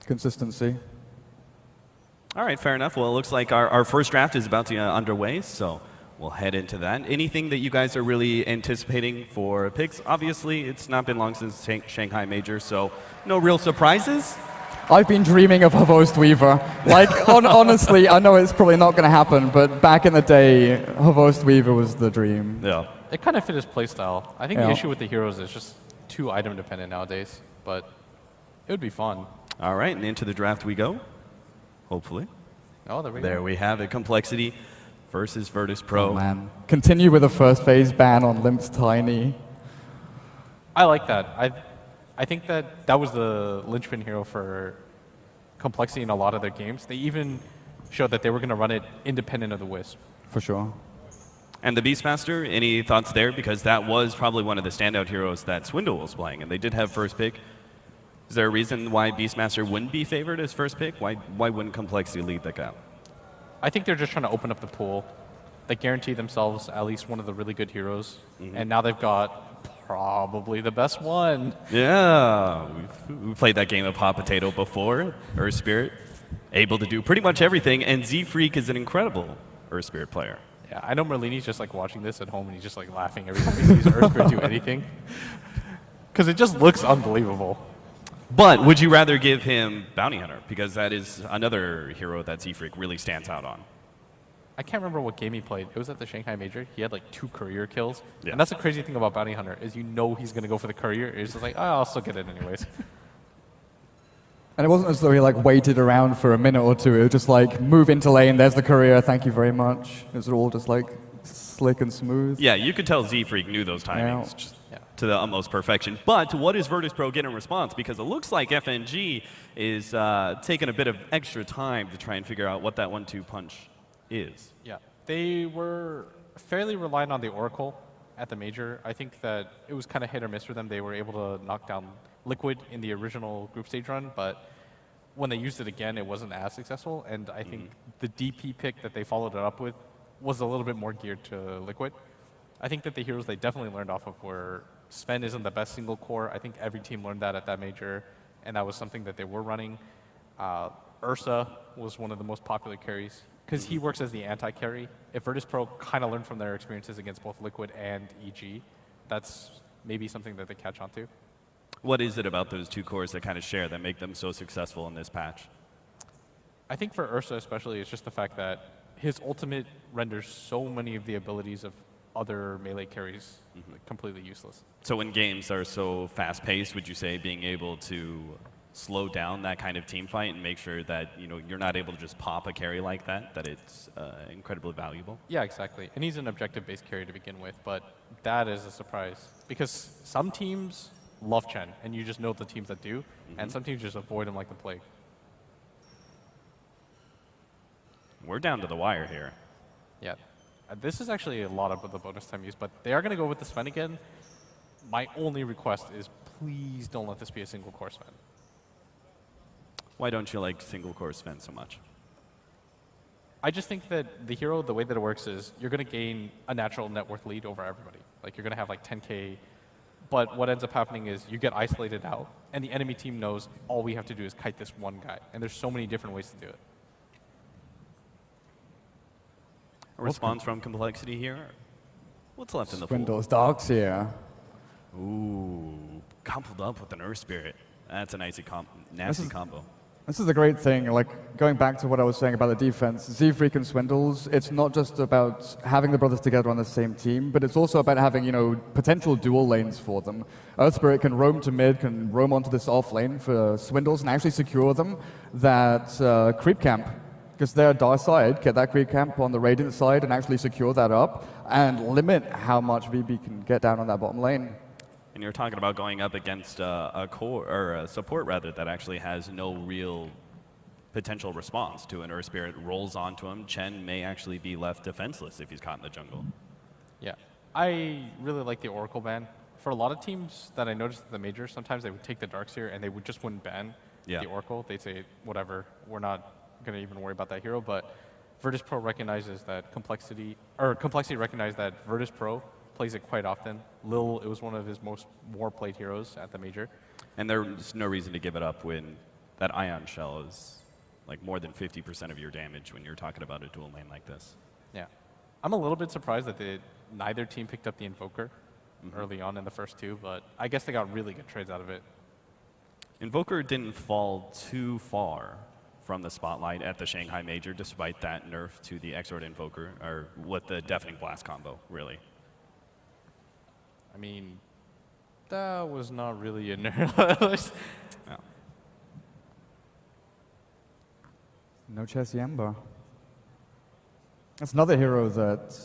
Consistency. All right, fair enough. Well, it looks like our first draft is about to get underway, so we'll head into that. Anything that you guys are really anticipating for picks? Obviously, it's not been long since Shanghai Major, so no real surprises. I've been dreaming of a Host Weaver. Like, honestly, I know it's probably not going to happen, but back in the day, Host Weaver was the dream. Yeah. It kind of fit his playstyle. I think the issue with the heroes is just too item dependent nowadays, but it would be fun. All right, and into the draft we go, hopefully. Oh, there we There go. we have it. Complexity versus Virtus.Pro. Oh, man. Continue with a first phase ban on Limp's Tiny. I like that. I think that was the linchpin hero for Complexity in a lot of their games. They even showed that they were going to run it independent of the Wisp. For sure. And the Beastmaster, any thoughts there? Because that was probably one of the standout heroes that Swindle was playing, and they did have first pick. Is there a reason why Beastmaster wouldn't be favored as first pick? Why wouldn't Complexity lead that gap? I think they're just trying to open up the pool. They guarantee themselves at least one of the really good heroes, and now they've got probably the best one. Yeah, we played that game of Hot Potato before, Earth Spirit. Able to do pretty much everything, and Z-Freak is an incredible Earth Spirit player. Yeah, I know Merlini's just like watching this at home and he's just like laughing every time he sees Earth Spirit do anything. Because it just looks unbelievable. But would you rather give him Bounty Hunter? Because that is another hero that Z-Freak really stands out on. I can't remember what game he played. It was at the Shanghai Major. He had like 2 courier kills. Yeah. And that's the crazy thing about Bounty Hunter is you know he's going to go for the courier. It's just like, oh, I'll still get it anyways. And it wasn't as though he like waited around for a minute or two. It was just like, move into lane, there's the courier, thank you very much. It was all just like slick and smooth. Yeah, you could tell Z-Freak knew those timings just Yeah. to the utmost perfection. But what is Virtus.Pro getting in response? Because it looks like FNG is taking a bit of extra time to try and figure out what that 1-2 punch is. Yeah. They were fairly reliant on the Oracle at the Major. I think that it was kind of hit or miss for them. They were able to knock down Liquid in the original group stage run, but when they used it again, it wasn't as successful. And I think the DP pick that they followed it up with was a little bit more geared to Liquid. I think that the heroes they definitely learned off of were Sven isn't the best single core. I think every team learned that at that Major, and that was something that they were running. Ursa was one of the most popular carries because he works as the anti-carry. If Virtus.Pro kind of learned from their experiences against both Liquid and EG, that's maybe something that they catch on to. What is it about those two cores that kind of share that make them so successful in this patch? I think for Ursa especially, it's just the fact that his ultimate renders so many of the abilities of other melee carries completely useless. So when games are so fast-paced, would you say being able to slow down that kind of team fight and make sure that you're not able to just pop a carry like that it's incredibly valuable? Yeah, exactly. And he's an objective-based carry to begin with, but that is a surprise. Because some teams love Chen, and you just know the teams that do, and some teams just avoid him like the plague. We're down to the wire here. Yeah. This is actually a lot of the bonus time use, but they are going to go with the Sven again. My only request is please don't let this be a single core Sven. Why don't you like single core Sven so much? I just think that the hero, the way that it works is you're going to gain a natural net worth lead over everybody. Like you're going to have like 10K, but what ends up happening is you get isolated out, and the enemy team knows all we have to do is kite this one guy, and there's so many different ways to do it. A response from Complexity here? What's left in the pool? Swindle's Dogs here. Ooh, coupled up with an Earth Spirit. That's a nasty combo. This is the great thing, like going back to what I was saying about the defense, Z-Freak and Swindles, it's not just about having the brothers together on the same team, but it's also about having, potential dual lanes for them. Earth Spirit can roam to mid, can roam onto this off lane for Swindles and actually secure them that creep camp. Because they're Dark Side, get that creep camp on the Radiant side and actually secure that up and limit how much VB can get down on that bottom lane. And you're talking about going up against a core or a support rather that actually has no real potential response to an Earth Spirit rolls onto him. Chen may actually be left defenseless if he's caught in the jungle. Yeah. I really like the Oracle ban. For a lot of teams that I noticed at the Major, sometimes they would take the Darkseer and they would just wouldn't ban the Oracle. They'd say, whatever, we're not going to even worry about that hero. But Virtus.Pro recognizes that Complexity recognized that Virtus.Pro plays it quite often. Lil, it was one of his most more played heroes at the Major. And there's no reason to give it up when that ion shell is like more than 50% of your damage when you're talking about a dual lane like this. Yeah. I'm a little bit surprised that neither team picked up the Invoker early on in the first two, but I guess they got really good trades out of it. Invoker didn't fall too far from the spotlight at the Shanghai Major, despite that nerf to the Exort Invoker, or with the Deafening Blast combo, really. I mean, that was not really a nerf. No. No Chessie Ember. That's another hero that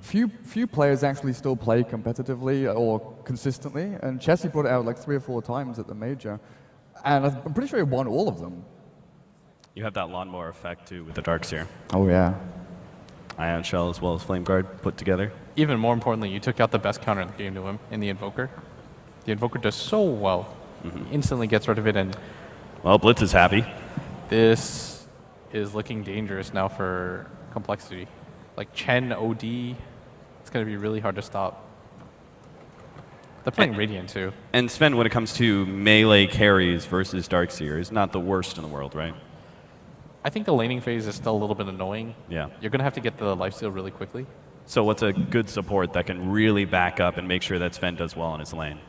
few players actually still play competitively or consistently, and Chessie brought it out like 3 or 4 times at the major, and I'm pretty sure he won all of them. You have that lawnmower effect too with the Darkseer. Oh yeah. Ion Shell as well as Flame Guard put together. Even more importantly, you took out the best counter in the game to him in the Invoker. The Invoker does so well. He instantly gets rid of it, and well, Blitz is happy. this is looking dangerous now for Complexity. Like Chen, OD, it's going to be really hard to stop. They're playing Radiant too. And Sven, when it comes to melee carries versus Darkseer, is not the worst in the world, right? I think the laning phase is still a little bit annoying. Yeah. You're going to have to get the lifesteal really quickly. So what's a good support that can really back up and make sure that Sven does well in his lane?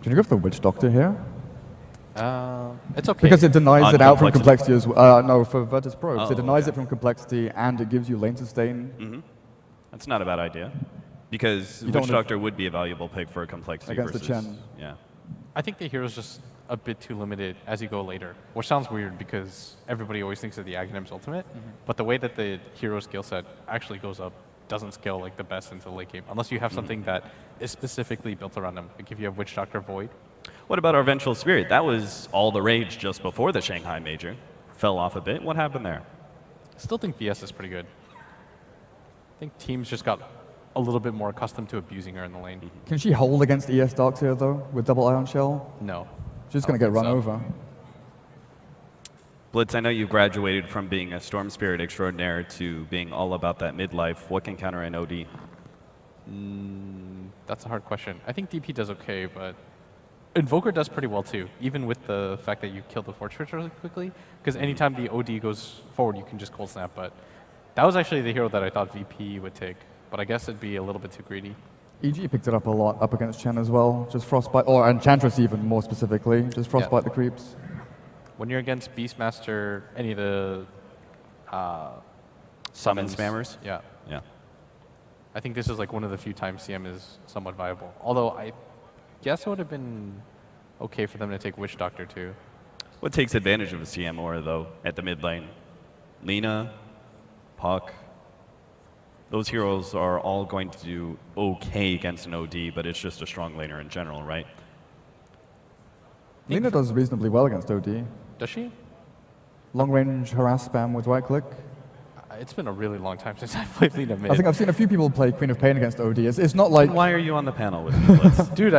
Can you go for the Witch Doctor here? It's okay. Because it denies On it out from Complexity? complexity as well. No, for Virtus.Pro. Because it denies okay. it from complexity and it gives you lane sustain. That's not a bad idea. Because You don't Witch wanna- Doctor would be a valuable pick for a complexity Against the versus, Chen. Yeah. I think the hero's just a bit too limited as you go later, which sounds weird because everybody always thinks of the Aghanim's ultimate, but the way that the hero skill set actually goes up doesn't scale like the best into the late game, unless you have something that is specifically built around them. Like if you have Witch Doctor Void. What about our Vengeful Spirit? That was all the rage just before the Shanghai Major. Fell off a bit. What happened there? I still think VS is pretty good. I think teams just got a little bit more accustomed to abusing her in the lane. Can she hold against ES Darkseer though, with double Ion Shell? No. She's I going to don't get run think so. over. Blitz, I know you graduated from being a Storm Spirit extraordinaire to being all about that midlife. What can counter an OD? That's a hard question. I think DP does okay, but Invoker does pretty well too, even with the fact that you kill the Fortress really quickly, because anytime the OD goes forward, you can just cold snap, but that was actually the hero that I thought VP would take, but I guess it'd be a little bit too greedy. EG picked it up a lot up against Chen as well. Just Frostbite, or Enchantress even more specifically. Just Frostbite the creeps. When you're against Beastmaster, any of the Summon spammers? yeah, Yeah. I think this is like one of the few times CM is somewhat viable. Although I guess it would have been okay for them to take Witch Doctor too. What takes advantage of a CM aura, though, at the mid lane? Lina, Puck. Those heroes are all going to do okay against an OD, but it's just a strong laner in general, right? Lina does reasonably well against OD. Does she? Long range harass spam with right click. It's been a really long time since I've played Lina mid. I think I've seen a few people play Queen of Pain against OD. It's not like Why are you on the panel with me, Blitz? Dude,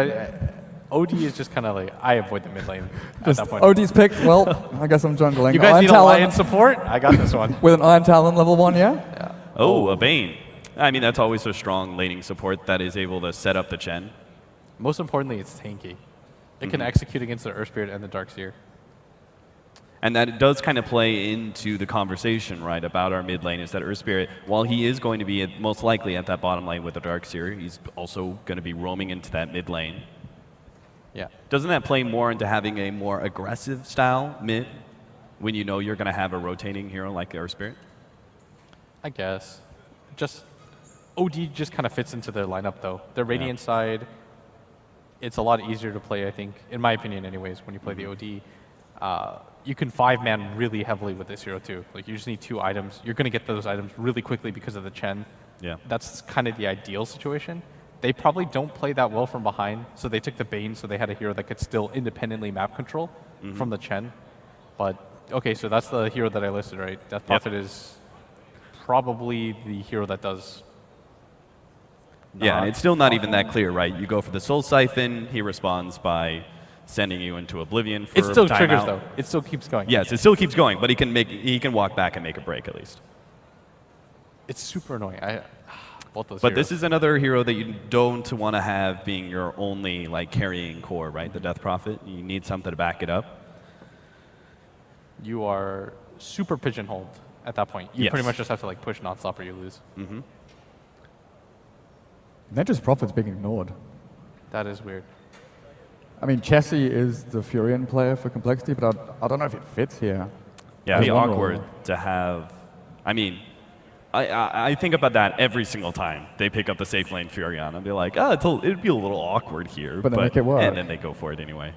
OD is just kind of like, I avoid the mid lane at just that point. OD's picked. Well, I guess I'm jungling. You guys Iron need a Talon lion support? I got this one. with an Iron Talon level 1, yeah? Oh, a Bane. I mean, that's always a strong laning support that is able to set up the Chen. Most importantly, it's tanky. It can execute against the Earth Spirit and the Darkseer. And that does kind of play into the conversation, right, about our mid lane, is that Earth Spirit, while he is going to be most likely at that bottom lane with the Darkseer, he's also going to be roaming into that mid lane. Yeah. Doesn't that play more into having a more aggressive style mid when you know you're going to have a rotating hero like Earth Spirit? I guess. Just OD just kind of fits into their lineup, though. The Radiant side, it's a lot easier to play, I think, in my opinion anyways, when you play the OD. You can 5-man really heavily with this hero, too. Like, you just need 2 items. You're going to get those items really quickly because of the Chen. Yeah. That's kind of the ideal situation. They probably don't play that well from behind, so they took the Bane, so they had a hero that could still independently map control from the Chen. But, okay, so that's the hero that I listed, right? Death Prophet is probably the hero that does. Yeah, and it's still not even that clear, right? You go for the Soul Siphon, he responds by sending you into Oblivion for It still timeout. triggers, though. It still keeps going. Yes, it still keeps going, but he can walk back and make a break at least. It's super annoying. both those But heroes. this is another hero that you don't want to have being your only like carrying core, right? The Death Prophet. You need something to back it up. You are super pigeonholed at that point. You Yes. pretty much just have to like push nonstop or you lose. Nature's Prophet's being ignored. That is weird. I mean, Chessie is the Furion player for Complexity, but I don't know if it fits here. Yeah, it'd be As one awkward role. to have. I mean, I think about that every single time they pick up the safe lane Furion. I'd be like, it'd be a little awkward here. But they make it work. And then they go for it anyway.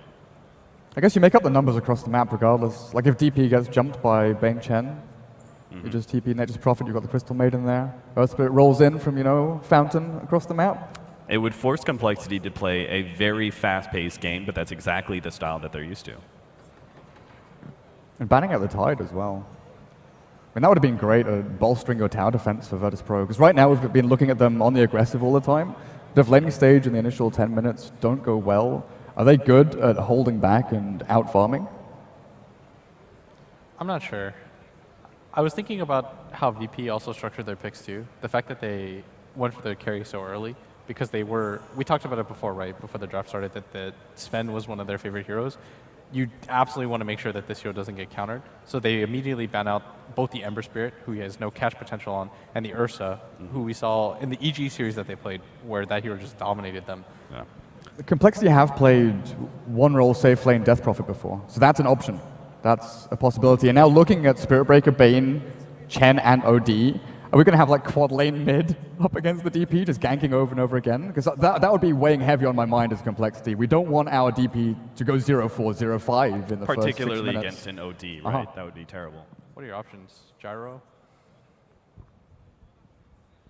I guess you make up the numbers across the map regardless. Like if DP gets jumped by Bang Chen, you just TP Nature's Prophet, you've got the Crystal Maiden there. Earth Spirit rolls in from, Fountain across the map. It would force Complexity to play a very fast-paced game, but that's exactly the style that they're used to. And banning out the Tide as well. I mean, that would have been great at bolstering your tower defense for Virtus.Pro, because right now we've been looking at them on the aggressive all the time. But if laning stage in the initial 10 minutes don't go well, are they good at holding back and out-farming? I'm not sure. I was thinking about how VP also structured their picks too. The fact that they went for their carry so early, because we talked about it before, right? Before the draft started, that Sven was one of their favorite heroes. You absolutely want to make sure that this hero doesn't get countered. So they immediately ban out both the Ember Spirit, who he has no catch potential on, and the Ursa, who we saw in the EG series that they played, where that hero just dominated them. Yeah. Complexity have played one role safe lane Death Prophet before, so that's an option. That's a possibility. And now looking at Spirit Breaker, Bane, Chen, and OD, are we going to have like quad lane mid up against the DP, just ganking over and over again? Because that would be weighing heavy on my mind as Complexity. We don't want our DP to go 0-4, 0-5 in the first 6 Particularly minutes. against an OD, right? That would be terrible. What are your options? Gyro?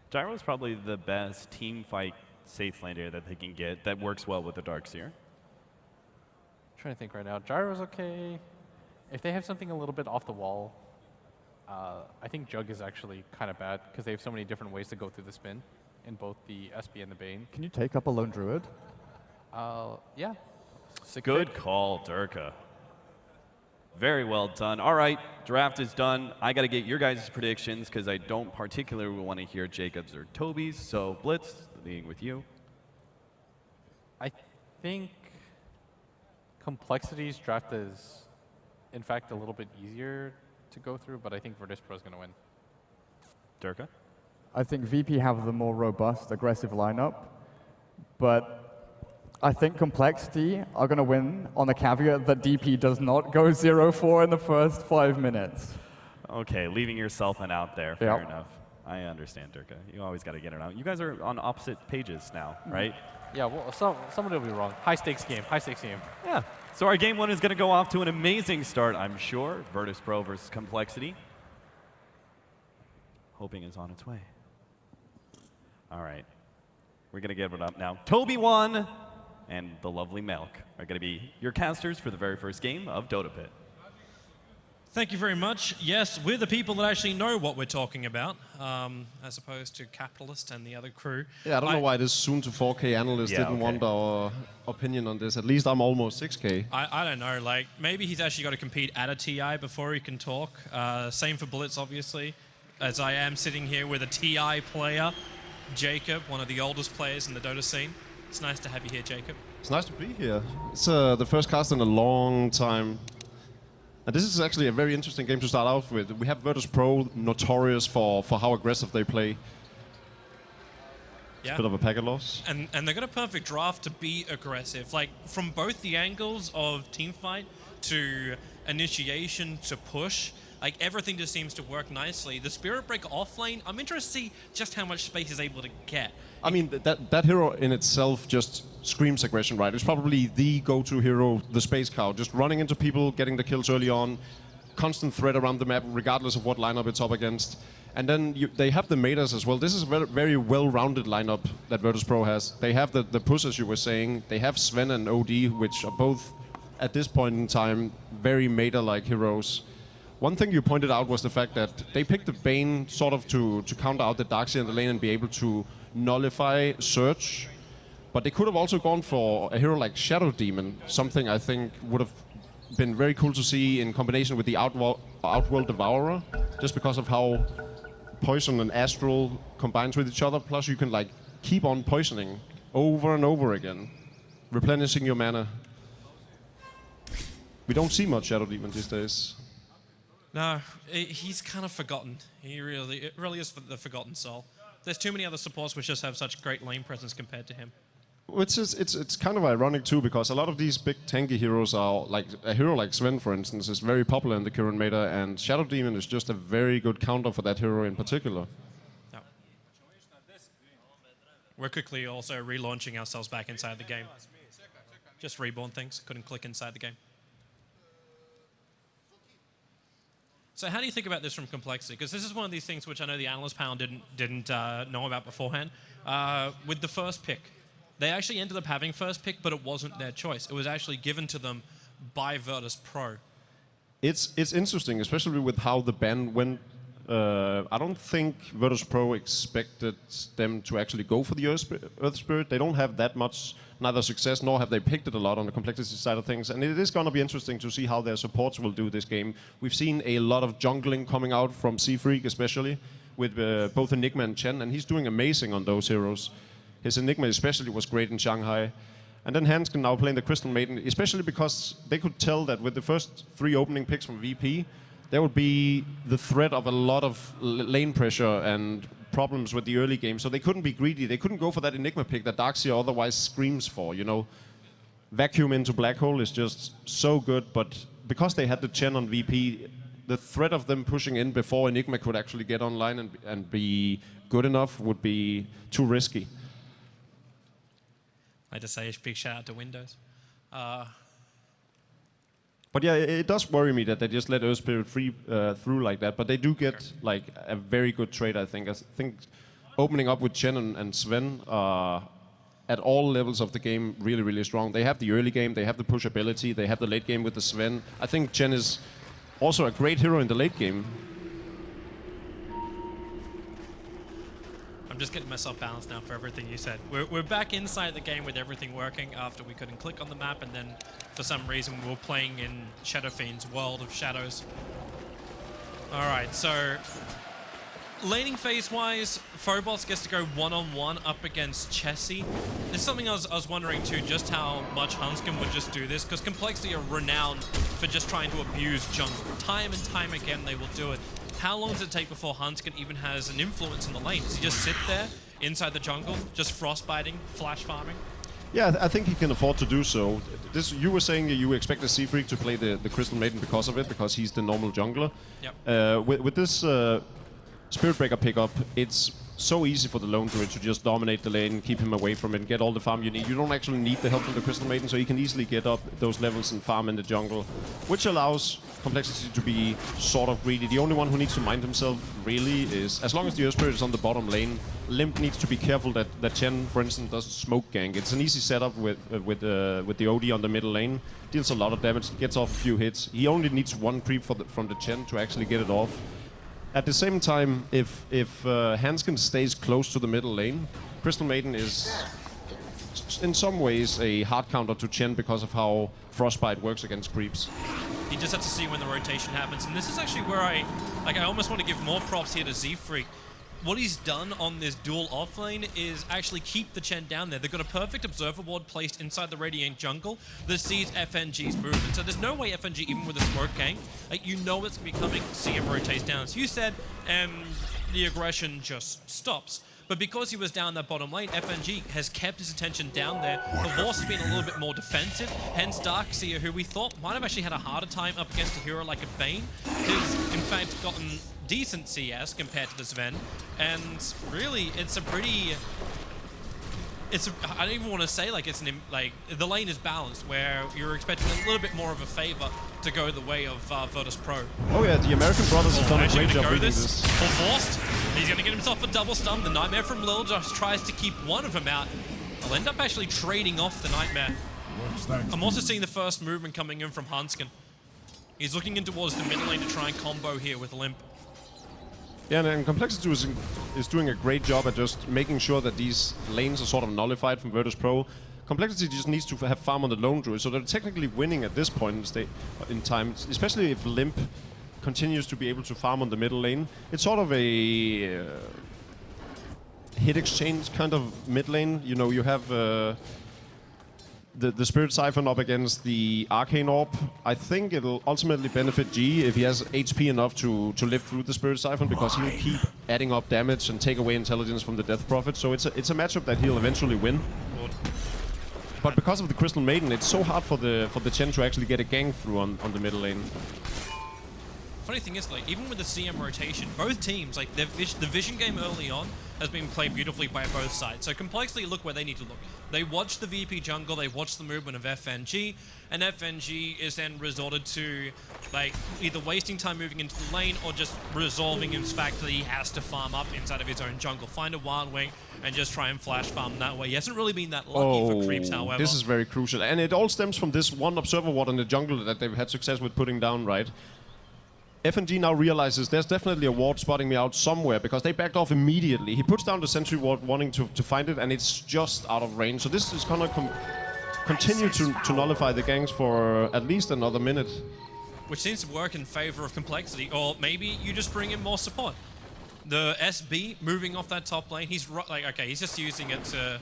Gyro is probably the best team fight safe laner that they can get that works well with the Darkseer. I'm trying to think right now. Gyro's okay. If they have something a little bit off the wall, I think Jug is actually kind of bad because they have so many different ways to go through the spin in both the SP and the Bane. Can you take up a lone druid? Yeah. Sick Good pick. call, Durka. Very well done. All right, draft is done. I got to get your guys' predictions because I don't particularly want to hear Jacob's or Toby's. So, Blitz, leading with you. I think Complexity's draft is, in fact, a little bit easier to go through, but I think Virtus.Pro is going to win. Durka? I think VP have the more robust, aggressive lineup, but I think Complexity are going to win on the caveat that DP does not go 0-4 in the first 5 minutes. Okay, leaving yourself an out there. Fair Yep. enough. I understand, Durka. You always got to get it out. You guys are on opposite pages now, right? Yeah, well, somebody will be wrong. High stakes game. High stakes game. Yeah. So our game one is going to go off to an amazing start, I'm sure. Virtus.Pro versus Complexity. Hoping is on its way. All right. We're going to give it up now. Toby 1 and the lovely Melk are going to be your casters for the very first game of Dota Pit. Thank you very much. Yes, we're the people that actually know what we're talking about, as opposed to Capitalist and the other crew. Yeah, I don't know why this soon to 4K analyst didn't want our opinion on this. At least I'm almost 6K. I don't know, like, maybe he's actually got to compete at a TI before he can talk. Same for Blitz, obviously, as I am sitting here with a TI player, Jacob, one of the oldest players in the Dota scene. It's nice to have you here, Jacob. It's nice to be here. It's the first cast in a long time. And this is actually a very interesting game to start out with. We have Virtus.Pro notorious for how aggressive they play. It's a bit of a packet loss. And they got a perfect draft to be aggressive. Like, from both the angles of teamfight to initiation to push, like, everything just seems to work nicely. The Spirit Breaker offlane, I'm interested to see just how much space he's able to get. I mean, that hero in itself just screams aggression, right? It's probably the go-to hero, the Space Cow, just running into people, getting the kills early on, constant threat around the map, regardless of what lineup it's up against. And then they have the metas as well. This is a very, very well-rounded lineup that Virtus.Pro has. They have the push, as you were saying. They have Sven and OD, which are both, at this point in time, very meta-like heroes. One thing you pointed out was the fact that they picked the Bane sort of to counter out the Darkseer in the lane and be able to nullify Surge. But they could have also gone for a hero like Shadow Demon, something I think would have been very cool to see in combination with the Outworld Devourer, just because of how poison and astral combines with each other. Plus, you can like keep on poisoning over and over again, replenishing your mana. We don't see much Shadow Demon these days. No, he's kind of forgotten. It really is the forgotten soul. There's too many other supports which just have such great lane presence compared to him. Which is, it's kind of ironic too, because a lot of these big tanky heroes are, like a hero like Sven, for instance, is very popular in the current meta, and Shadow Demon is just a very good counter for that hero in particular. No. We're quickly also relaunching ourselves back inside the game. Just reborn things, couldn't click inside the game. So how do you think about this from complexity? Because this is one of these things which I know the analyst panel didn't know about beforehand. With the first pick, they actually ended up having first pick, but it wasn't their choice. It was actually given to them by Virtus.Pro. It's interesting, especially with how the ban went. I don't think Virtus.Pro expected them to actually go for the Earth Spirit. They don't have that much neither success, nor have they picked it a lot on the complexity side of things. And it is going to be interesting to see how their supports will do this game. We've seen a lot of jungling coming out from Seafreak, especially, with both Enigma and Chen, and he's doing amazing on those heroes. His Enigma especially was great in Shanghai. And then Hansken now playing the Crystal Maiden, especially because they could tell that with the first 3 opening picks from VP, there would be the threat of a lot of lane pressure and problems with the early game, so they couldn't be greedy. They couldn't go for that Enigma pick that Darkseer otherwise screams for, you know. Vacuum into Black Hole is just so good, but because they had the Chen on VP, the threat of them pushing in before Enigma could actually get online and be good enough would be too risky. I'd just say a big shout out to Windows. But yeah, it does worry me that they just let Earth Spirit free through like that. But they do get like a very good trade, I think. I think opening up with Chen and Sven at all levels of the game really, really strong. They have the early game, they have the push ability, they have the late game with the Sven. I think Chen is also a great hero in the late game. I'm just getting myself balanced now for everything you said. We're back inside the game with everything working after we couldn't click on the map, and then for some reason we were playing in Shadow Fiend's World of Shadows. Alright, so laning phase-wise, Phobos gets to go one-on-one up against Chessie. There's something I was wondering too, just how much Hansken would just do this, because Complexity are renowned for just trying to abuse jungle. Time and time again they will do it. How long does it take before Hansken even has an influence in the lane? Does he just sit there inside the jungle, just frostbiting, flash farming? Yeah, I think he can afford to do so. You were saying that you expect the Seafreak to play the Crystal Maiden because of it, because he's the normal jungler. Yep. With this Spirit Breaker pickup, it's so easy for the Lone Druid to just dominate the lane, keep him away from it, get all the farm you need. You don't actually need the help from the Crystal Maiden, so you can easily get up those levels and farm in the jungle, which allows Complexity to be sort of greedy. The only one who needs to mind himself really is, as long as the Earth Spirit is on the bottom lane, Limp needs to be careful that Chen, for instance, doesn't smoke gank. It's an easy setup with the OD on the middle lane. Deals a lot of damage, gets off a few hits. He only needs one creep from the Chen to actually get it off. At the same time, if Hansken stays close to the middle lane, Crystal Maiden is in some ways a hard counter to Chen because of how Frostbite works against creeps. You just have to see when the rotation happens, and this is actually where I almost want to give more props here to Seafreak. What he's done on this dual offlane is actually keep the Chen down there. They've got a perfect observer ward placed inside the Radiant jungle that sees FNG's movement. So there's no way FNG, even with a smoke gank, you know it's going to be coming, CM rotates down. As you said, the aggression just stops. But because he was down that bottom lane, FNG has kept his attention down there. The Vorce has been a little bit more defensive, hence Darkseer, who we thought might have actually had a harder time up against a hero like a Bane, has in fact gotten decent CS compared to the Sven, and really it's a pretty... I don't even want to say the lane is balanced, where you're expecting a little bit more of a favor to go the way of Virtus.Pro. Oh yeah, the American brothers have done a great job reading this. Full forced. He's going to get himself a double stun. The Nightmare from Lil just tries to keep one of them out. They'll end up actually trading off the Nightmare. I'm also seeing the first movement coming in from Hansken. He's looking in towards the mid lane to try and combo here with Limp. Yeah, and Complexity is doing a great job at just making sure that these lanes are sort of nullified from Virtus.Pro. Complexity just needs to have farm on the Lone Druid, so they're technically winning at this point in time, especially if Limp continues to be able to farm on the middle lane. It's sort of a hit exchange kind of mid lane. You know, you have the Spirit Siphon up against the Arcane Orb. I think it'll ultimately benefit G if he has HP enough to live through the Spirit Siphon, because he'll keep adding up damage and take away intelligence from the Death Prophet. So it's a matchup that he'll eventually win. But because of the Crystal Maiden, it's so hard for the Chen to actually get a gang through on the middle lane. Funny thing is, like, even with the CM rotation, both teams, like, the vision game early on has been played beautifully by both sides. So Complexity look where they need to look. They watch the VP jungle, they watch the movement of FNG, and FNG is then resorted to, like, either wasting time moving into the lane or just resolving his fact that he has to farm up inside of his own jungle. Find a Wild Wing and just try and flash farm that way. He hasn't really been that lucky for creeps, however. This is very crucial. And it all stems from this one Observer Ward in the jungle that they've had success with putting down, right? FNG now realizes there's definitely a ward spotting me out somewhere, because they backed off immediately. He puts down the sentry ward wanting to find it, and it's just out of range. So this is going to continue to nullify the gangs for at least another minute. Which seems to work in favor of Complexity, or maybe you just bring in more support. The SB moving off that top lane, he's like, okay, he's just using it to,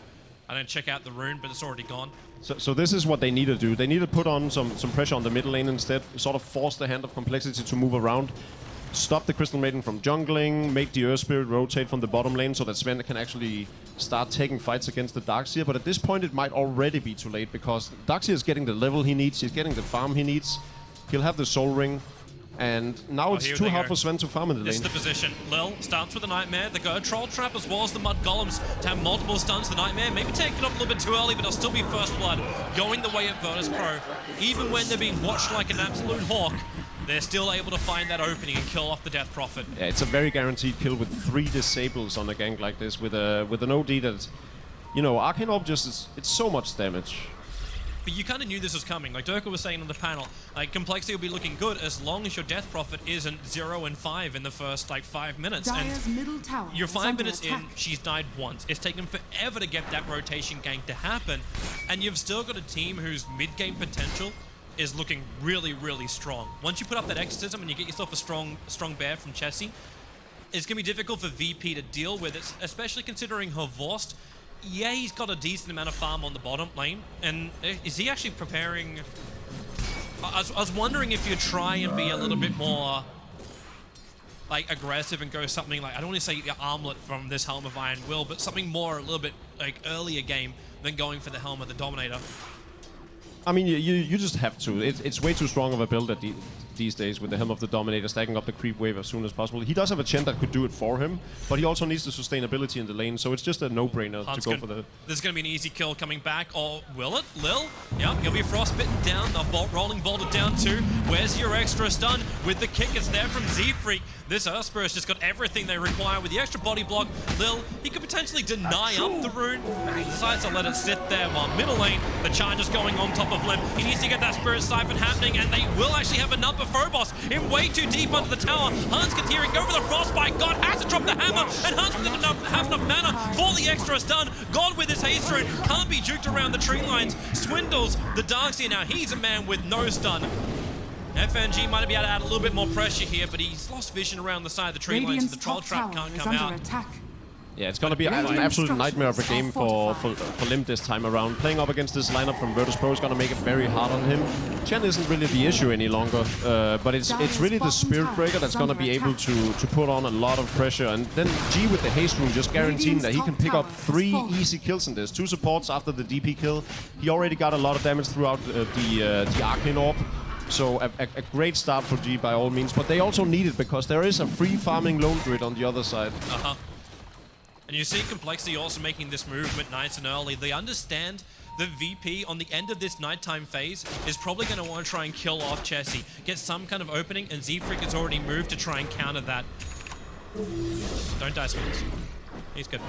I don't check out the rune, but it's already gone. So this is what they need to do. They need to put on some pressure on the middle lane instead, sort of force the hand of Complexity to move around, stop the Crystal Maiden from jungling, make the Earth Spirit rotate from the bottom lane so that Sven can actually start taking fights against the Darkseer. But at this point it might already be too late, because Darkseer is getting the level he needs, he's getting the farm he needs, he'll have the Soul Ring. And now it's too hard for Sven to farm in the lane. This is the position. Lil starts with the Nightmare. They go Troll Trap as well as the Mud Golems to have multiple stuns. The Nightmare maybe taking it off a little bit too early, but it'll still be First Blood going the way of Virtus.Pro. Even when they're being watched like an absolute hawk, they're still able to find that opening and kill off the Death Prophet. Yeah, it's a very guaranteed kill with 3 disables on a gank like this, with an OD that, you know, Arcane Orb just it's so much damage. But you kind of knew this was coming. Like Durka was saying on the panel, like Complexity will be looking good as long as your Death Prophet isn't 0 and 5 in the first like 5 minutes. Dire's middle tower you're 5 minutes attack. in, she's died once. It's taken forever to get that rotation gank to happen, and you've still got a team whose mid-game potential is looking really, really strong. Once you put up that exorcism and you get yourself a strong bear from Chessie, it's going to be difficult for VP to deal with it, especially considering her Vorst. Yeah, he's got a decent amount of farm on the bottom lane, and is he actually preparing... I was wondering if you try and be a little bit more like aggressive and go something like, I don't want to say the Armlet from this Helm of Iron Will, but something more a little bit like earlier game than going for the Helm of the Dominator. I mean, you just have to. It's way too strong of a build these days with the Helm of the Dominator stacking up the creep wave as soon as possible. He does have a Chen that could do it for him, but he also needs the sustainability in the lane, so it's just a no-brainer to go for the... This is going to be an easy kill coming back, or will it? Lil? Yep, he'll be frostbitten down. The bolt rolling bolted down too. Where's your extra stun? With the kick, it's there from Z-Freak. This Earthspirit's just got everything they require with the extra body block. Lil, he could potentially deny up the rune. He decides to let it sit there while middle lane, the charge is going on top of Limp. He needs to get that Spirit Siphon happening, and they will actually have enough for Phobos in way too deep under the tower. Hans Kathiri go for the Frostbite. God has to drop the hammer, and Hans doesn't have enough mana for the extra stun. God with his haste rune can't be juked around the tree lines. Swindles the Darkseer now. He's a man with no stun. FNG might be able to add a little bit more pressure here, but he's lost vision around the side of the tree lines, and the Troll Trap can't come out. Yeah, it's going to be an absolute nightmare of a game for Limp this time around. Playing up against this lineup from Virtus.Pro is going to make it very hard on him. Chen isn't really the issue any longer, but it's really the Spirit Breaker that's going to be able to put on a lot of pressure. And then G with the haste rune just guaranteeing that he can pick up 3 easy kills in this. 2 supports after the DP kill. He already got a lot of damage throughout the Arcane Orb. So a great start for G by all means, but they also need it because there is a free farming lone grid on the other side. And you see Complexity also making this movement nice and early. They understand the VP on the end of this nighttime phase is probably going to want to try and kill off Chessie, get some kind of opening, and Z-Freak has already moved to try and counter that. Don't die, Spins. He's got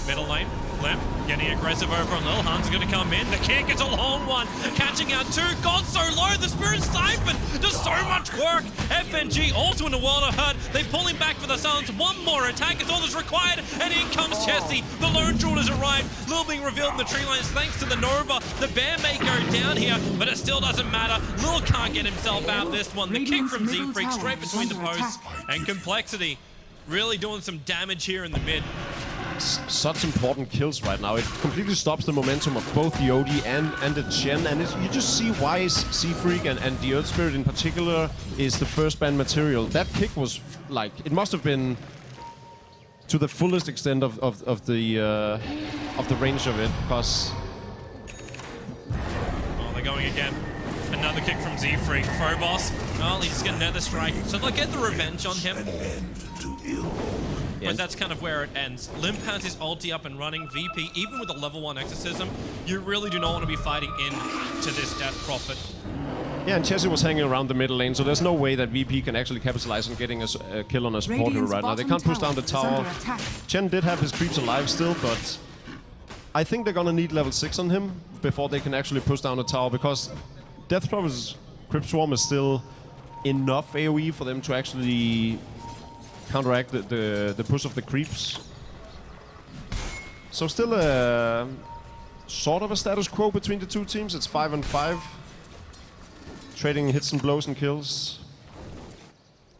middle lane. Limp getting aggressive over on Lil. Han's going to come in. The kick is a long one. Catching out two. Gone so low. The Spirit Siphon does so much work. FNG also in a world of hurt. They pull him back for the silence. One more attack is all that's required. And in comes Chessie. The lone jewel has arrived. Lil being revealed in the tree lines thanks to the Nova. The bear may go down here, but it still doesn't matter. Lil can't get himself out of this one. The kick from Z-Freak straight between the posts. And Complexity really doing some damage here in the mid. Such important kills right now. It completely stops the momentum of both the OD and the Chen, and you just see why Z-Freak and the Earth Spirit in particular is the first ban material. That kick was like, it must have been to the fullest extent of the range of it, because... Oh, they're going again. Another kick from Z-Freak. Phobos, well, he's getting another strike, so they'll get the revenge on him. But that's kind of where it ends. Limp has his ulti up and running. VP, even with a level 1 exorcism, you really do not want to be fighting into this Death Prophet. Yeah, and Chessie was hanging around the middle lane, so there's no way that VP can actually capitalize on getting a kill on a support hero right now. They can't push down the tower. Chen did have his creeps alive still, but I think they're gonna need level 6 on him before they can actually push down the tower, because Death Prophet's Crypt Swarm is still enough AoE for them to actually counteract the push of the creeps. So still a sort of a status quo between the two teams. It's 5-5. Trading hits and blows and kills.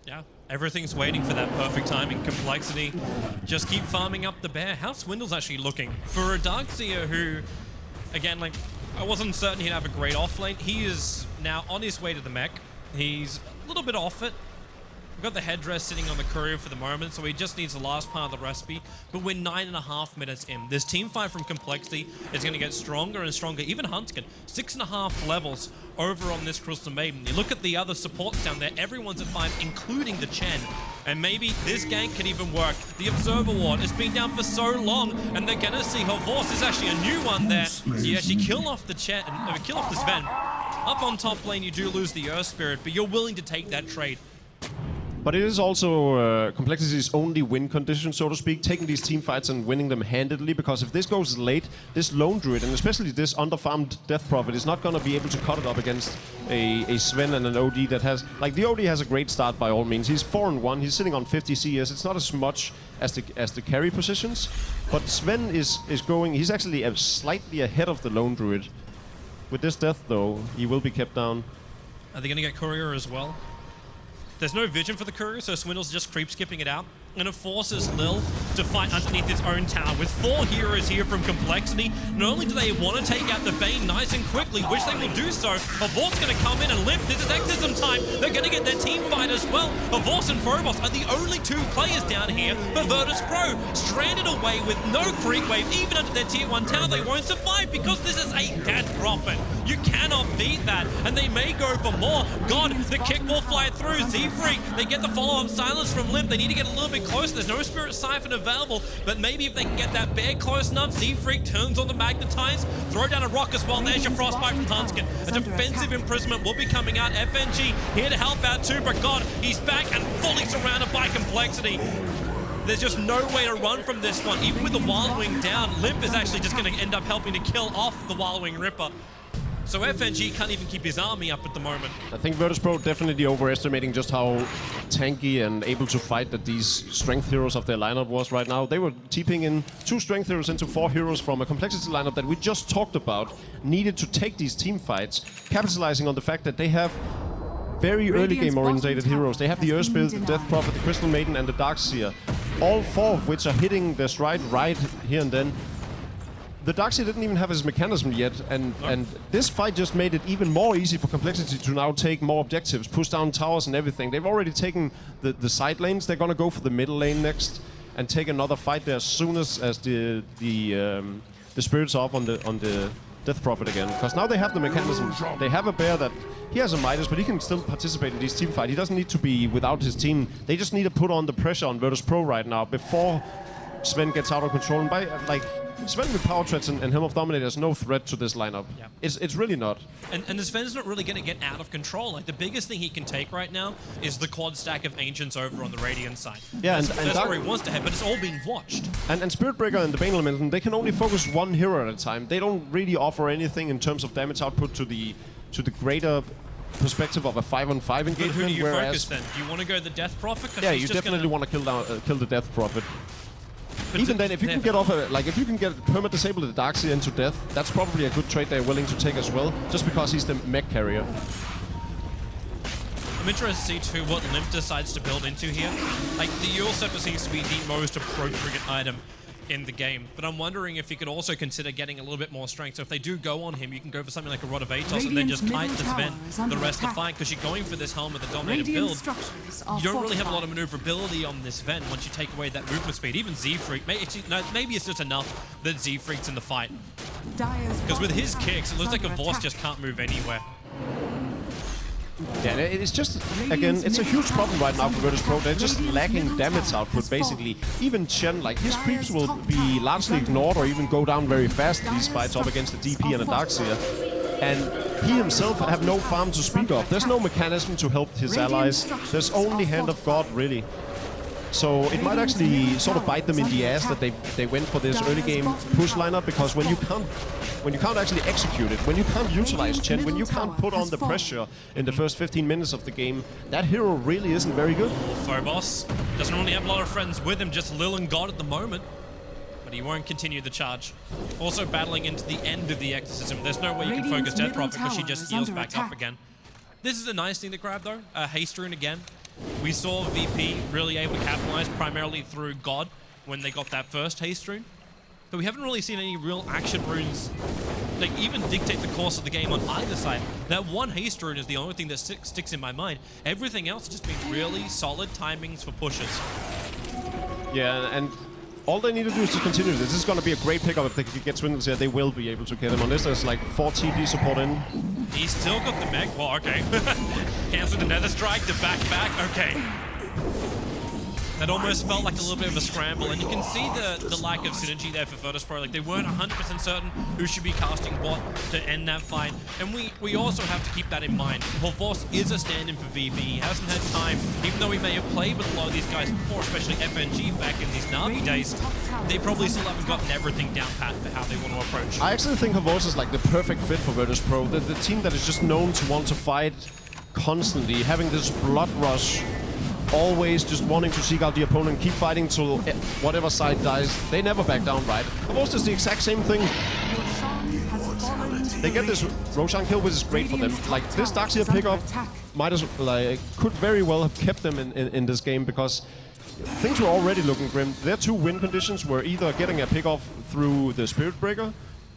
Yeah, everything's waiting for that perfect timing. Complexity just keep farming up the bear. How Swindle's actually looking for a Darkseer who, again, like, I wasn't certain he'd have a great off lane. He is now on his way to the mech. He's a little bit off it. We've got the headdress sitting on the courier for the moment, so he just needs the last part of the recipe. But we're 9.5 minutes in. This team fight from Complexity is going to get stronger and stronger. Even Huntskin, 6.5 levels over on this Crystal Maiden. You look at the other supports down there, everyone's at 5, including the Chen. And maybe this gank could even work. The Observer Ward has been down for so long, and they're going to see her Vorce is actually a new one there. So you actually kill off the Chen, kill off the Sven. Up on top lane, you do lose the Earth Spirit, but you're willing to take that trade. But it is also Complexity's only win condition, so to speak, taking these team fights and winning them handedly, because if this goes late, this lone druid, and especially this underfarmed Death Prophet, is not going to be able to cut it up against a Sven and an OD that has... Like, the OD has a great start by all means. He's 4-1, he's sitting on 50 CS. It's not as much as the carry positions, but Sven is going... He's actually slightly ahead of the lone druid. With this death, though, he will be kept down. Are they going to get Courier as well? There's no vision for the Courier, so Swindle's just creep skipping it out. And it forces Lil to fight underneath his own tower. With 4 heroes here from Complexity, not only do they want to take out the Bane nice and quickly, which they will do so, Avort's going to come in and Limp. This is Exorcism time. They're going to get their team fight as well. Avort and Phobos are the only 2 players down here for Virtus.Pro. Stranded away with no creep wave, even under their tier 1 tower, they won't survive because this is a Death Prophet. You cannot beat that, and they may go for more. God, the kick will fly through. Z-Freak, they get the follow-up silence from Limp. They need to get a little bit close. There's no Spirit Siphon available, but maybe if they can get that bear close enough, Z-Freak turns on the Magnetize, throw down a rock as well. There's your Frostbite from Huntskin. A defensive imprisonment will be coming out. FNG here to help out too, but God, he's back and fully surrounded by Complexity. There's just no way to run from this one. Even with the Wild Wing down, Limp is actually just going to end up helping to kill off the Wild Wing Ripper. So FNG can't even keep his army up at the moment. I think Virtus.Pro definitely overestimating just how tanky and able to fight that these strength heroes of their lineup was right now. They were TPing in 2 strength heroes into 4 heroes from a Complexity lineup that we just talked about, needed to take these team fights, capitalizing on the fact that they have very early game oriented heroes. They have the Earth Spirit, the Death Prophet, the Crystal Maiden, and the Darkseer. All 4 of which are hitting their stride right here and then. The Darkseer didn't even have his mechanism yet, and this fight just made it even more easy for Complexity to now take more objectives, push down towers and everything. They've already taken the side lanes. They're gonna go for the middle lane next and take another fight there as soon as the Spirit's off on the Death Prophet again. Because now they have the mechanism. They have a bear that he has a Midas, but he can still participate in these team fights. He doesn't need to be without his team. They just need to put on the pressure on Virtus.Pro right now before Sven gets out of control. And by like, Sven with power threats and Helm of Dominator is no threat to this lineup. Yeah. It's really not. And Sven's not really going to get out of control. Like, the biggest thing he can take right now is the quad stack of Ancients over on the Radiant side. Yeah, that's where he wants to head, but it's all being watched. And Spirit Breaker and the Bane Elemental, they can only focus one hero at a time. They don't really offer anything in terms of damage output to the greater perspective of a 5-on-5 engagement. But who do you whereas focus then? Do you want to go the Death Prophet? Yeah, you definitely want to kill the Death Prophet. But even then, if you can get off if you can get perma disable the Darkseer into death, that's probably a good trade they're willing to take as well, just because he's the mech carrier. I'm interested to see too what Limp decides to build into here. Like, the Eul Scepter seems to be the most appropriate item in the game, but I'm wondering if you could also consider getting a little bit more strength. So if they do go on him, you can go for something like a Rod of Atos and then just kite the Sven the rest of the fight, because you're going for this Helm with the Dominator build. You don't really have a lot of maneuverability on this Sven once you take away that movement speed. Even Z-Freak, maybe it's just enough that Z-Freak's in the fight. Because with his kicks, it looks like a Voss just can't move anywhere. Yeah, it's just, again, it's a huge problem right now for Virtus.Pro. They're just lacking damage output, basically. Even Chen, like, his creeps will be largely ignored or even go down very fast in these fights up against a DP and a Darkseer. And he himself have no farm to speak of. There's no mechanism to help his allies. There's only Hand of God, really. So it might actually sort of bite them in the ass that they went for this early game push lineup, because when you can't actually execute it, when you can't utilize Chen, when you can't put on the pressure in the first 15 minutes of the game, that hero really isn't very good. Phobos doesn't really have a lot of friends with him, just Lil and God at the moment, but he won't continue the charge. Also battling into the end of the Exorcism. There's no way you can focus Death Prophet because she just heals back up again. This is a nice thing to grab though, Haste Rune again. We saw VP really able to capitalize primarily through God when they got that first Haste Rune. But we haven't really seen any real action runes like even dictate the course of the game on either side. That one Haste Rune is the only thing that sticks in my mind. Everything else has just been really solid timings for pushes. Yeah, and all they need to do is to continue this. This is going to be a great pickup. If they can get Swindles here, they will be able to get him on this. There's like 4 TP support in. He's still got the mech. Well, okay. Cancel the Nether Strike, the back, okay. That almost felt like a little bit of a scramble, and you can see the lack of synergy there for Virtus.Pro. Like, they weren't 100% certain who should be casting what to end that fight, and we also have to keep that in mind. Voss is a stand-in for VB. He hasn't had time, even though he may have played with a lot of these guys before, especially FNG back in these Na'Vi days. They probably still haven't gotten everything down pat for how they want to approach. I actually think Voss is like the perfect fit for Virtus.Pro. The team that is just known to want to fight constantly, having this blood rush, always just wanting to seek out the opponent, keep fighting till whatever side dies. They never back down, right? Voss is the exact same thing. They get this Roshan kill, which is great for them. Like, this Darkseer pickup could very well have kept them in this game, because things were already looking grim. Their 2 win conditions were either getting a pick off through the Spirit Breaker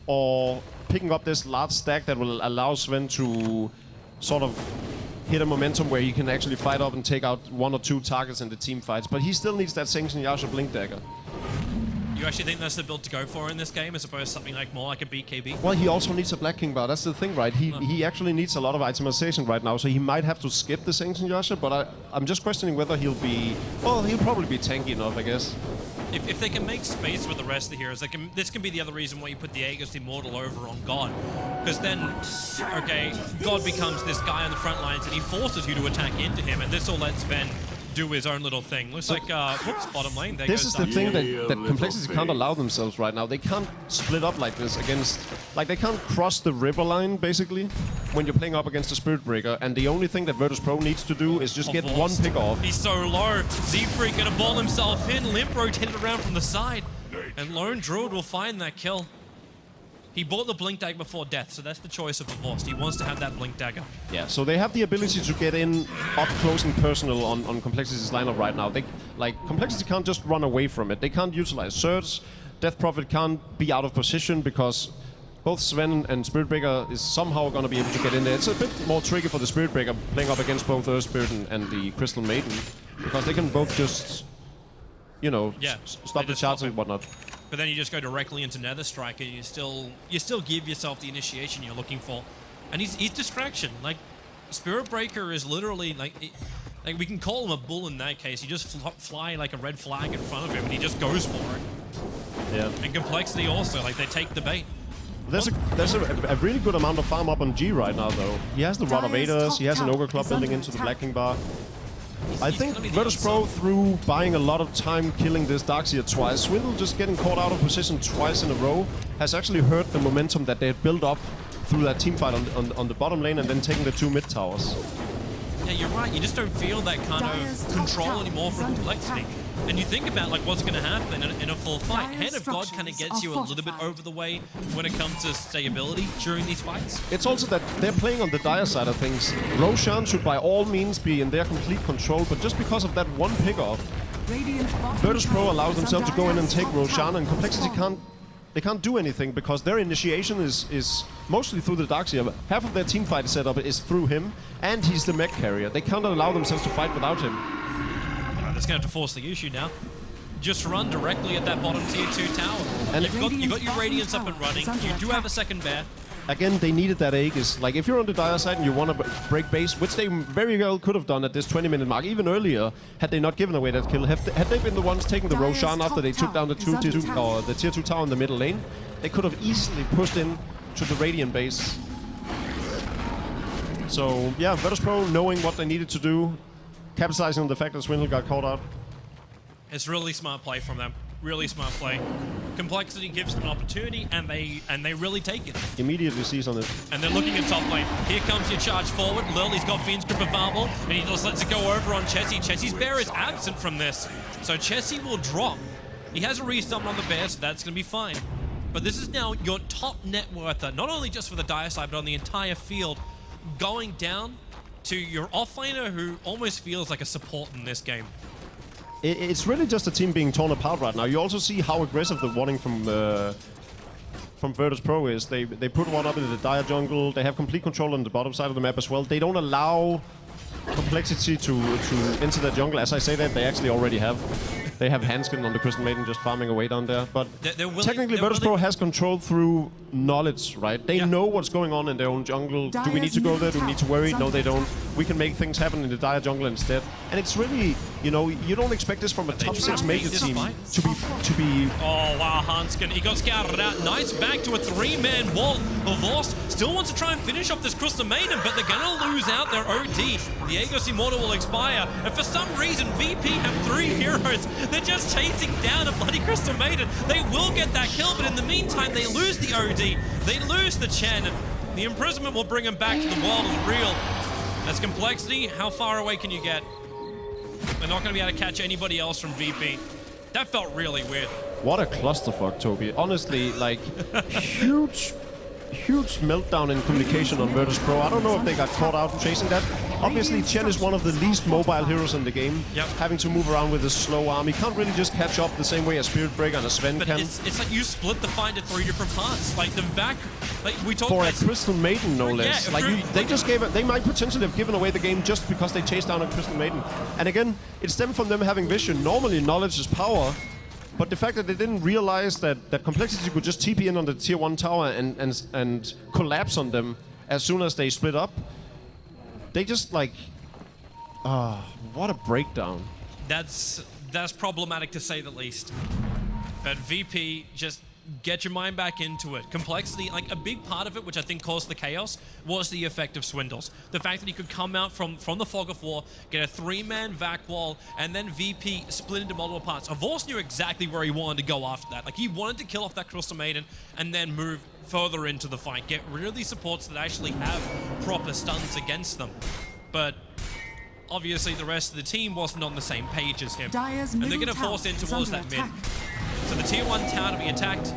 or picking up this large stack that will allow Sven to sort of hit a momentum where he can actually fight up and take out 1 or 2 targets in the team fights. But he still needs that Sanction Yasha Blink Dagger. You actually think that's the build to go for in this game, as opposed to something like more like a BKB? Well, he also needs a Black King bar. That's the thing, right? He actually needs a lot of itemization right now, so he might have to skip the Sanction Yasha, but I'm just questioning whether he'll be... Well, he'll probably be tanky enough, I guess. If they can make space with the rest of the heroes, this can be the other reason why you put the Aegis Immortal over on God. Because then, okay, God becomes this guy on the front lines and he forces you to attack into him, and this all lets Ben do his own little thing. Looks like, whoops, bottom lane. There this goes is the thing that Complexity can't allow themselves right now. They can't split up like this against... Like, they can't cross the river line, basically, when you're playing up against a Spirit Breaker, and the only thing that Virtus.Pro needs to do is just get one pick off. He's so low. Z-Freak gonna ball himself in. Limp rotated around from the side, and Lone Druid will find that kill. He bought the Blink Dagger before death, so that's the choice of Voss. He wants to have that Blink Dagger. Yeah, so they have the ability to get in up close and personal on Complexity's lineup right now. Complexity can't just run away from it. They can't utilize Surge. Death Prophet can't be out of position because both Sven and Spirit Breaker is somehow going to be able to get in there. It's a bit more tricky for the Spirit Breaker playing up against both Earth Spirit and the Crystal Maiden, because they can both just, you know, stop the charge and whatnot. But then you just go directly into Nether Strike, and you still give yourself the initiation you're looking for. And he's distraction. Like, Spirit Breaker is literally like we can call him a bull in that case. You just fly like a red flag in front of him, and he just goes for it. Yeah. And Complexity also, like they take the bait. There's a really good amount of farm up on G right now, though. He has the Rod of Aetors, he has an Ogre Club building into the Black King bar. I think Virtus.Pro, through buying a lot of time killing this Darkseer twice, Swindle just getting caught out of position twice in a row, has actually hurt the momentum that they had built up through that team fight on the bottom lane and then taking the 2 mid towers. Yeah, you're right. You just don't feel that kind of control anymore from Complexity. And you think about like what's going to happen in a full fight. Hand of God kind of gets you a little bit over the way when it comes to stability during these fights. It's also that they're playing on the dire side of things. Roshan should by all means be in their complete control, but just because of that one pickoff, Virtus.Pro allows themselves to go in and take Roshan, and Complexity can't do anything because their initiation is mostly through the Darkseer. Half of their team fight setup is through him, and he's the mech carrier. They can't allow themselves to fight without him. That's going to have to force the issue now. Just run directly at that bottom tier 2 tower. And you've got your Radiance up and running. You do have a second bear. Again, they needed that Aegis. Like, if you're on the dire side and you want to break base, which they very well could have done at this 20-minute mark, even earlier, had they not given away that kill. Had they been the ones taking the Roshan after they took down the tier 2 tower in the middle lane, they could have easily pushed in to the Radiant base. So, yeah, Virtus.Pro knowing what they needed to do, capitalizing on the fact that Swindle got caught out. It's really smart play from them. Really smart play. Complexity gives them an opportunity, and they really take it. Immediately sees on it. And they're looking at top lane. Here comes your charge forward. Lurley's got Fiend's Grip available, and he just lets it go over on Chessie. Chessie's bear is absent from this, so Chessie will drop. He has a resummon on the bear, so that's going to be fine. But this is now your top net worther, not only just for the dire side, but on the entire field, going down to your offlaner who almost feels like a support in this game. It's really just a team being torn apart right now. You also see how aggressive the wanting from Virtus.Pro is. They put one up into the dire jungle. They have complete control on the bottom side of the map as well. They don't allow Complexity to enter the jungle. As I say that, they actually already have. They have Hanskin on the Crystal Maiden just farming away down there. But technically, Virtus.Pro has control through knowledge, right? They know what's going on in their own jungle. Do we need to go there? Do we need to worry? No, they don't. We can make things happen in the dire jungle instead. And it's really, you know, you don't expect this from a top 6 major team to be. Oh wow, Hanskin, he got scouted out. Nice back to a 3-man wall. Vorst still wants to try and finish off this Crystal Maiden, but they're gonna lose out their OD. The Aegis Immortal will expire, and for some reason, VP have 3 heroes. They're just chasing down a bloody Crystal Maiden. They will get that kill, but in the meantime, they lose the OD. They lose the Chen. The imprisonment will bring them back to the world of the real. That's Complexity. How far away can you get? They're not going to be able to catch anybody else from VP. That felt really weird. What a clusterfuck, Toby. Honestly, like, huge meltdown in communication on Virtus.Pro. I don't know if they got caught out chasing that. Obviously, Chen is one of the least mobile heroes in the game. Yep. Having to move around with a slow arm. He can't really just catch up the same way as Spirit Breaker and a Sven can. It's like you split the fight into 3 different parts. Like the back, like we talked for about a Crystal Maiden, no less. Yeah, like they might potentially have given away the game just because they chased down a Crystal Maiden. And again, it stemmed from them having vision. Normally, knowledge is power. But the fact that they didn't realize that Complexity could just TP in on the tier 1 tower and collapse on them as soon as they split up, they just like, what a breakdown. That's problematic to say the least. But VP, just get your mind back into it. Complexity, like a big part of it, which I think caused the chaos, was the effect of Swindles. The fact that he could come out from the Fog of War, get a 3-man vac wall, and then VP split into multiple parts. Vorst knew exactly where he wanted to go after that. Like, he wanted to kill off that Crystal Maiden and then move further into the fight. Get rid of these supports that actually have proper stuns against them. But obviously the rest of the team wasn't on the same page as him. And they're going to force in towards that mid. So the tier 1 tower to be attacked.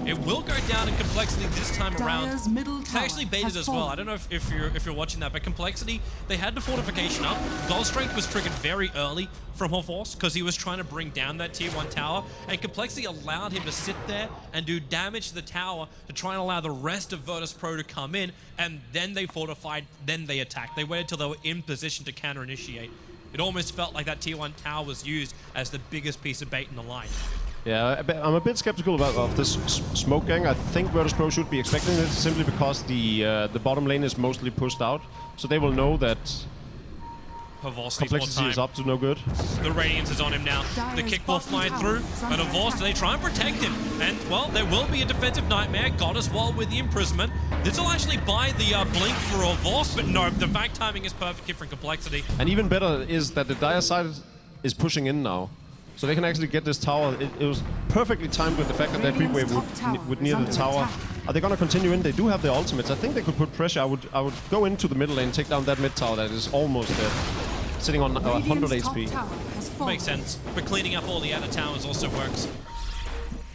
It will go down in Complexity this time around. It's actually baited as well. I don't know if you're watching that, but Complexity, they had the fortification up. Gold Strength was triggered very early from Vorst because he was trying to bring down that tier 1 tower, and Complexity allowed him to sit there and do damage to the tower to try and allow the rest of Virtus.Pro to come in, and then they fortified, then they attacked. They waited till they were in position to counter-initiate. It almost felt like that tier 1 tower was used as the biggest piece of bait in the line. Yeah, I'm a bit skeptical of this smoke gang. I think Virtus.Pro should be expecting it simply because the bottom lane is mostly pushed out, so they will know that Pavoss Complexity is up to no good. The Radiance is on him now. The kick will fly through, and Pavoss, they try and protect him. And, well, there will be a defensive nightmare. God as well with the imprisonment. This will actually buy the blink for Pavoss, but no, the back timing is perfect here for Complexity. And even better is that the Dire side is pushing in now. So they can actually get this tower. It was perfectly timed with the fact that their creep wave would near the tower. Are they going to continue in? They do have their ultimates. I think they could put pressure. I would go into the middle lane, take down that mid tower that is almost dead, sitting on 100 HP. Makes sense. But cleaning up all the outer towers also works.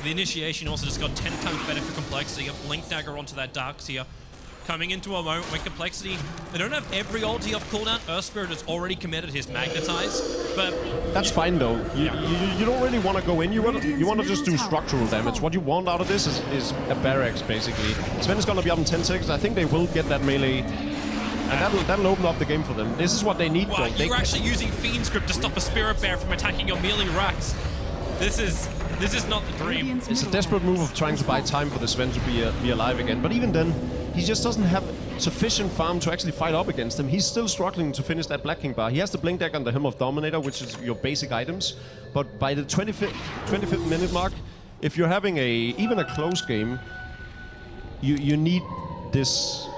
The initiation also just got 10 times better for Complexity. A Blink Dagger onto that Darkseer. Coming into a moment when Complexity, they don't have every ulti off cooldown. Earth Spirit has already committed his Magnetize, but... That's fine though. You don't really want to go in. You want to just do structural damage. What you want out of this is a barracks, basically. Sven is going to be up in 10 seconds. I think they will get that melee. And that'll open up the game for them. This is what they need. Wow, you're actually using Fiend Script to stop a Spirit Bear from attacking your melee racks. This is not the dream. It's a desperate move of trying to buy time for the Sven to be alive again. But even then, he just doesn't have sufficient farm to actually fight up against him. He's still struggling to finish that Black King bar. He has the Blink Dagger and the Helm of Dominator, which is your basic items. But by the 25th minute mark, if you're having even a close game, you need this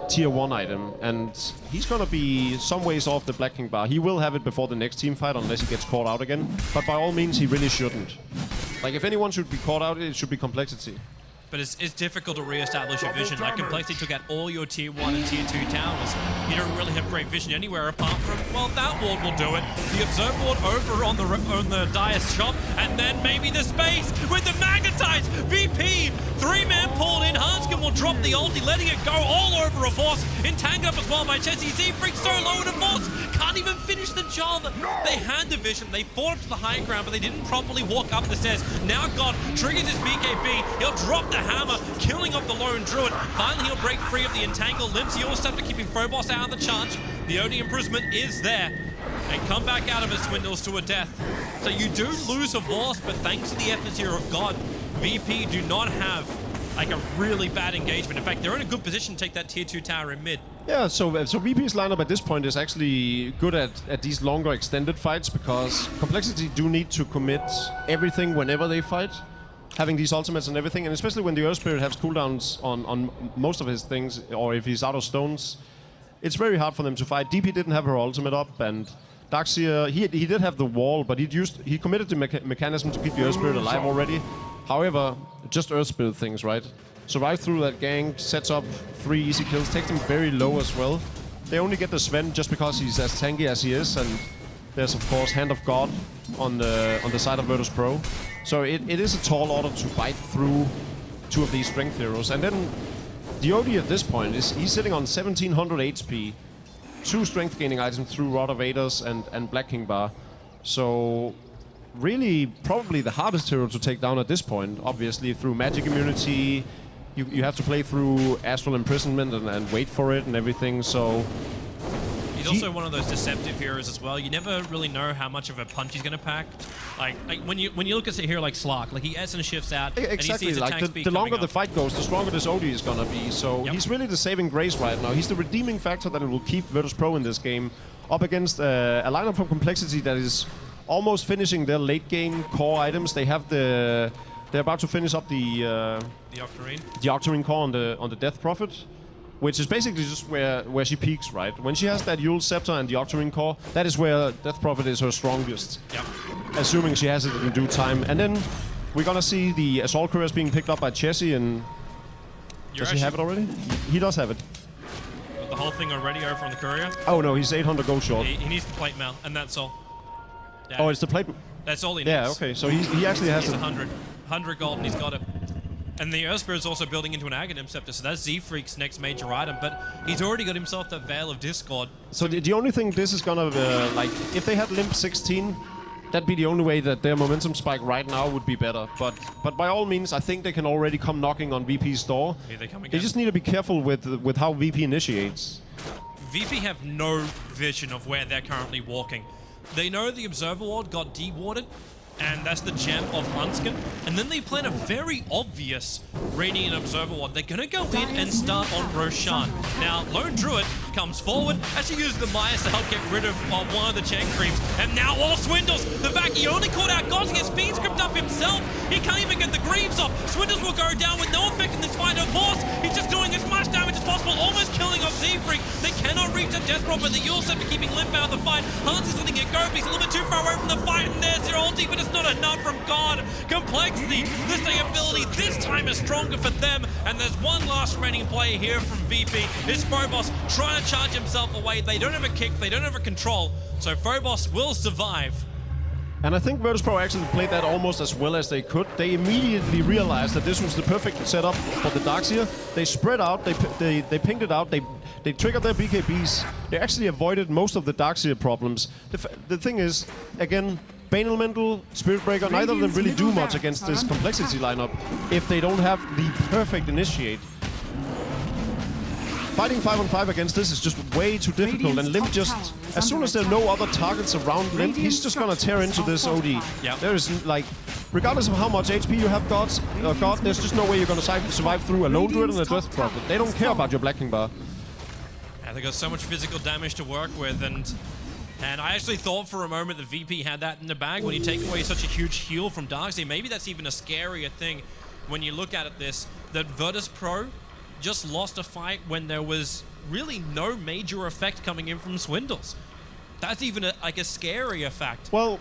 tier 1 item, and he's gonna be some ways off the Black King bar. He will have it before the next team fight unless he gets caught out again, but by all means he really shouldn't. Like, if anyone should be caught out, it should be Complexity. But it's difficult to re-establish a vision. Like, Complexity took out all your tier 1 and tier 2 towers. You don't really have great vision anywhere apart from, well, that ward will do it. The Observer Ward over on the Dire shop, and then maybe the space with the Magnetize! VP! 3-man pulled in. Hanscom will drop the ulti, letting it go all over a Force. Entangled up as well by Jesse. Z-Freak so low in a Force. Can't even finish the job. They had the vision. They fought up to the high ground, but they didn't properly walk up the stairs. Now God triggers his BKB. He'll drop the hammer, killing off the lone druid. Finally, he'll break free of the entangled limbs. He also have to keep Phobos out of the charge. The OD imprisonment is there. And come back out of it, Swindles, to a death. So you do lose a Force, but thanks to the efforts here of God, VP do not have like a really bad engagement. In fact, they're in a good position to take that tier 2 tower in mid. Yeah, so VP's lineup at this point is actually good at these longer extended fights, because Complexity do need to commit everything whenever they fight, having these ultimates and everything, and especially when the Earth Spirit has cooldowns on most of his things, or if he's out of stones, it's very hard for them to fight. DP didn't have her ultimate up, and Darkseer, he did have the wall, but he committed the mechanism to keep the Earth Spirit alive already. However, just Earth Spirit things, right? Survive through that gank, sets up 3 easy kills, takes them very low as well. They only get the Sven just because he's as tanky as he is, and there's of course Hand of God on the side of Virtus.Pro. So it is a tall order to bite through 2 of these strength heroes. And then the OD at this point is he's sitting on 1700 HP, 2 strength gaining items through Rod of Aether's and Black King bar. So really probably the hardest hero to take down at this point. Obviously through magic immunity, you have to play through astral imprisonment and wait for it and everything. So he's also one of those deceptive heroes as well. You never really know how much of a punch he's going to pack. Like when you look at a hero like Slark, like he essence shifts out, exactly. And he sees Like the longer the fight goes, the stronger this OD is going to be. So he's really the saving grace right now. He's the redeeming factor that will keep Virtus.Pro in this game up against a lineup from Complexity that is almost finishing their late game core items. They have they're about to finish up the Octarine core on the Death Prophet, which is basically just where she peaks, right? When she has that Yule Scepter and the Octarine core, that is where Death Prophet is her strongest. Yep. Assuming she has it in due time. And then we're gonna see the Assault Couriers being picked up by Chessie, and does he have it already? He does have it. The whole thing already over on the courier? Oh no, he's 800 gold short. He needs the plate mail, and that's all. Yeah. Oh, it's the plate. That's all he needs. Yeah, okay. So he actually has He's it. 100 gold, and he's got it. And the Earth Spirit is also building into an Aghanim Scepter, so that's Z-Freak's next major item, but he's already got himself that Veil of Discord. So the only thing this is gonna, like, if they had Limp 16, that'd be the only way that their momentum spike right now would be better. But by all means, I think they can already come knocking on VP's door. Here they come again. They just need to be careful with how VP initiates. VP have no vision of where they're currently walking. They know the Observer Ward got dewarded, and that's the gem of Hunskin. And then they plan a very obvious Radiant Observer Ward. They're going to go in and start on Roshan. Now, Lone Druid comes forward, actually uses the Myers to help get rid of one of the Chen creeps. And now all Swindles, the fact he only caught out Gods, he gets Fiend script up himself. He can't even get the Greaves off. Swindles will go down with no effect in this fight of Force. He's just doing as much damage as possible, almost killing off Z-Freak. They cannot reach the Death Prop, but the Yule set for keeping Limp out of the fight. Hans is letting it go, but he's a little bit too far away from the fight, and there's your ulti, but it's not enough from God. Complexity, this ability this time is stronger for them, and there's one last remaining player here from VP. It's Phobos trying to charge himself away. They don't have a kick, they don't have a control, so Phobos will survive. And I think Virtus.Pro actually played that almost as well as they could. They immediately realized that this was the perfect setup for the Darkseer. They spread out, they pinged it out, they triggered their BKBs. They actually avoided most of the Darkseer problems. The thing is, again, Bane Elemental, Spirit Breaker, neither of them really do much against this Complexity lineup if they don't have the perfect initiate. Fighting 5-on-5 against this is just way too difficult, and Limp just, as soon as there are no other targets around Limp, he's just gonna tear into this OD. Yep. There is, like, regardless of how much HP you have, God, there's just no way you're gonna survive through a Lone Druid and a Death Prophet. They don't care about your Black King bar. Yeah, they got so much physical damage to work with, and I actually thought for a moment that VP had that in the bag. When you take away such a huge heal from Darkseer, maybe that's even a scarier thing when you look at it that Virtus.Pro just lost a fight when there was really no major effect coming in from Swindles. That's even a scarier fact. Well,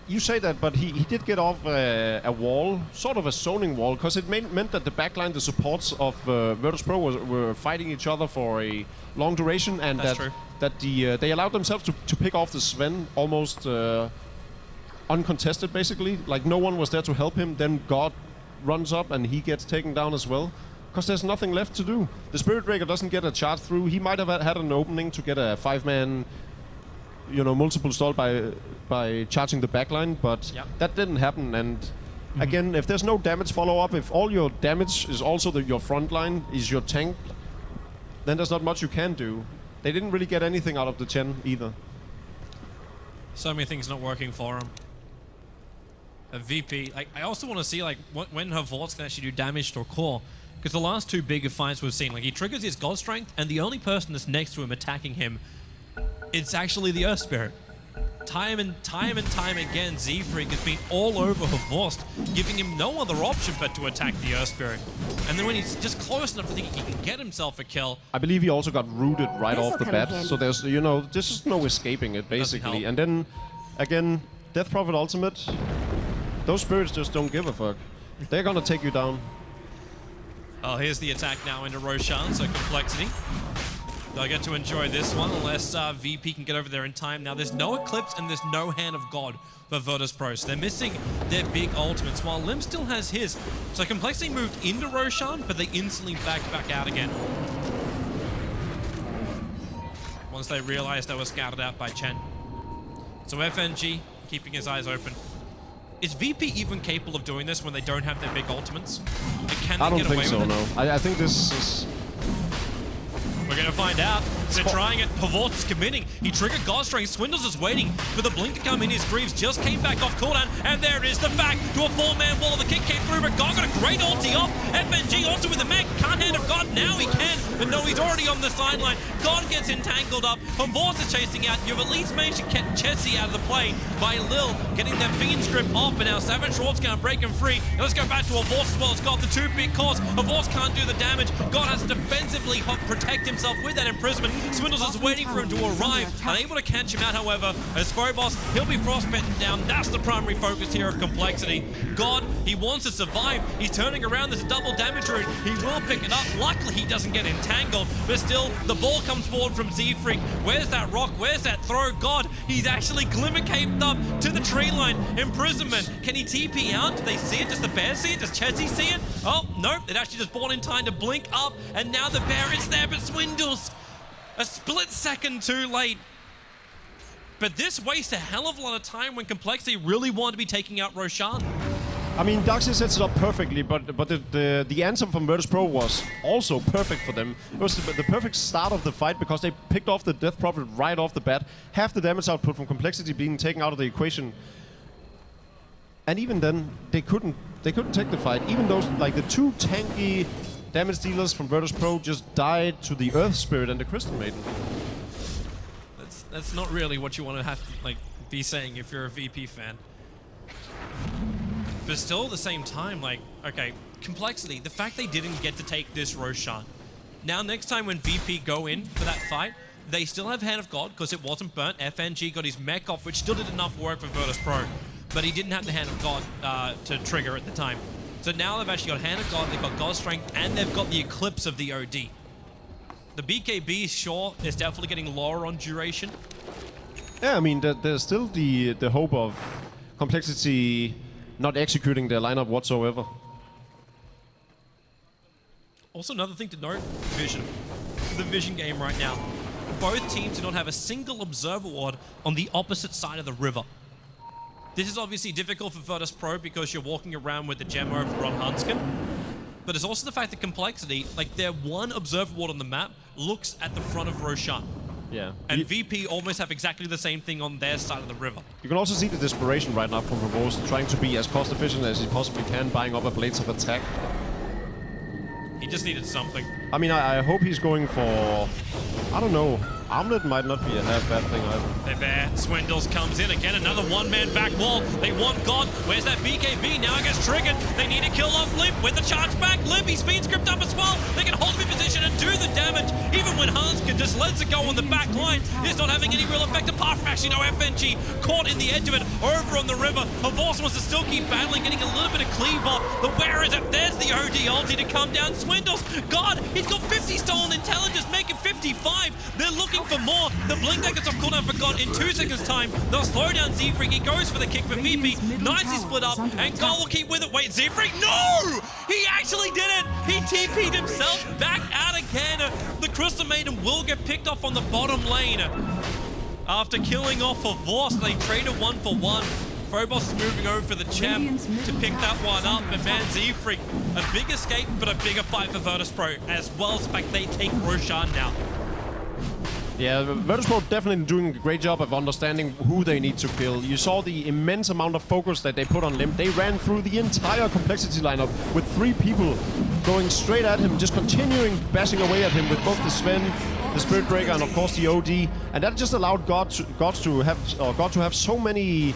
you say that, but he did get off a wall, sort of a zoning wall, because it meant that the backline, the supports of Virtus.Pro were fighting each other for a long duration, and they allowed themselves to pick off the Sven almost uncontested, basically. Like, no one was there to help him. Then God runs up and he gets taken down as well, because there's nothing left to do. The Spirit Breaker doesn't get a charge through. He might have had an opening to get a 5-man, multiple stall by charging the backline, but that didn't happen. And again, if there's no damage follow-up, if all your damage is also your front line, is your tank, then there's not much you can do. They didn't really get anything out of the Chen either. So many things not working for him. A VP, I also want to see when her vaults can actually do damage to a core. Because the last two bigger fights we've seen, he triggers his God Strength, and the only person that's next to him attacking him, it's actually the Earth Spirit. Time and time again, Z-Freak has been all over Havorst, giving him no other option but to attack the Earth Spirit. And then when he's just close enough to think he can get himself a kill. I believe he also got rooted right off the bat, so there's, there's just no escaping it, basically. And then, again, Death Prophet Ultimate, those spirits just don't give a fuck. They're gonna take you down. Oh, here's the attack now into Roshan, so Complexity. They'll get to enjoy this one unless VP can get over there in time. Now, there's no Eclipse and there's no Hand of God for Virtus.Pro, so they're missing their big ultimates, while Limp still has his. So Complexity moved into Roshan, but they instantly backed back out again. Once they realized they were scouted out by Chen. So FNG keeping his eyes open. Is VP even capable of doing this when they don't have their big ultimates? Can they I don't get think away so, with it? no. I think this is... We're going to find out. They're trying it. Havorst is committing. He triggered Godstring. Swindles is waiting for the blink to come in. His Greaves just came back off cooldown. And there it is, the fact to a 4-man wall. The kick came through, but God got a great ulti off. FNG also with the mech. Can't Hand of God. Now he can. But no, he's already on the sideline. God gets entangled up. Havorst is chasing out. You've at least managed to get Chessie out of the play by Lil getting that Fiend Strip off. And now Savage Schwartz going to break him free. And let's go back to Havorst as well. It's got the 2 big cores. Havorst can't do the damage. God has to defensively protect himself with that imprisonment. Swindles is waiting for him to arrive, unable to catch him out, however. As Phobos, he'll be frostbitten down. That's the primary focus here of Complexity. God, he wants to survive. He's turning around. There's a double damage route. He will pick it up. Luckily, he doesn't get entangled, but still, the ball comes forward from Z-Freak. Where's that rock? Where's that throw? God, he's actually glimmer caped up to the tree line. Imprisonment. Can he TP out? Do they see it? Does the bear see it? Does Chessie see it? Oh, nope. It actually just bought in time to blink up, and now the bear is there, but Swindles a split second too late. But this wastes a hell of a lot of time when Complexity really wanted to be taking out Roshan. I mean, Darkseer sets it up perfectly, but the answer from Virtus.Pro was also perfect for them. It was the perfect start of the fight because they picked off the Death Prophet right off the bat. Half the damage output from Complexity being taken out of the equation. And even then, they couldn't take the fight. Even those, like the 2 tanky damage dealers from Virtus.Pro just died to the Earth Spirit and the Crystal Maiden. That's not really what you want to have like be saying if you're a VP fan. But still, at the same time, like, okay, complexity. The fact they didn't get to take this Roshan. Now, next time when VP go in for that fight, they still have Hand of God because it wasn't burnt. FNG got his mech off, which still did enough work for Virtus.Pro, but he didn't have the Hand of God to trigger at the time. So now they've actually got Hand of God, they've got God Strength, and they've got the Eclipse of the OD. The BKB, sure, is definitely getting lower on duration. Yeah, I mean, there's still the hope of complexity not executing their lineup whatsoever. Also, another thing to note, Vision. The Vision game right now. Both teams do not have a single observer ward on the opposite side of the river. This is obviously difficult for Virtus.Pro because you're walking around with the gem over on Hanskin. But it's also the fact that complexity, like their one observer ward on the map, looks at the front of Roshan. Yeah. And VP almost have exactly the same thing on their side of the river. You can also see the desperation right now from Ramos, trying to be as cost efficient as he possibly can, buying up a Blades of Attack. He just needed something. I mean, I hope he's going for, I don't know, Armlet might not be a half bad thing either. They're there. Swindles comes in again. Another one-man back wall. They want God. Where's that BKB? Now it gets triggered. They need to kill off Limp with the charge back. Limp, he's speed script up as well. They can hold him in position and do the damage. Even when Hanskin just lets it go on the back line, it's not having any real effect apart from actually no FNG caught in the edge of it over on the river. Horse wants to still keep battling, getting a little bit of cleave off. But where is it? There's the OD ulti to come down. Swindles. God, he's got 50 stolen intelligence, making 55. They're looking for more. The blink that gets off cooldown for God in 2 seconds time. They'll slow down Z-Freak. He goes for the kick for VP. Nicely split up, and God will keep with it. Wait, Z-Freak? No! He actually did it! He TP'd himself back out again. The Crystal Maiden will get picked off on the bottom lane. After killing off a Vorst, they traded 1-for-1. Phobos is moving over for the champ to pick that one up, but man, Z-Freak, a big escape, but a bigger fight for Virtus.Pro, as well as the fact they take Roshan now. Yeah, Virtus.Pro definitely doing a great job of understanding who they need to kill. You saw the immense amount of focus that they put on Limp. They ran through the entire complexity lineup with 3 people going straight at him, just continuing bashing away at him with both the Sven, the Spirit Breaker, and of course the OD. And that just allowed God to have so many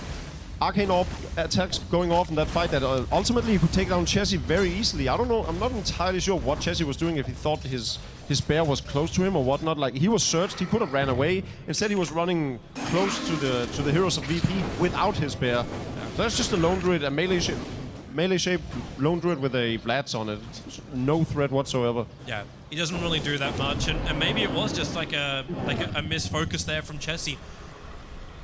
Arcane Orb attacks going off in that fight that ultimately he could take down Chessie very easily. I don't know, I'm not entirely sure what Chessie was doing, if he thought his bear was close to him or whatnot. Like, he was searched, he could have ran away. Instead he was running close to the heroes of VP without his bear. So that's just a lone druid, a melee shape lone druid with a Vlads on it. No threat whatsoever. Yeah, he doesn't really do that much, and maybe it was just like a misfocus there from Chessie.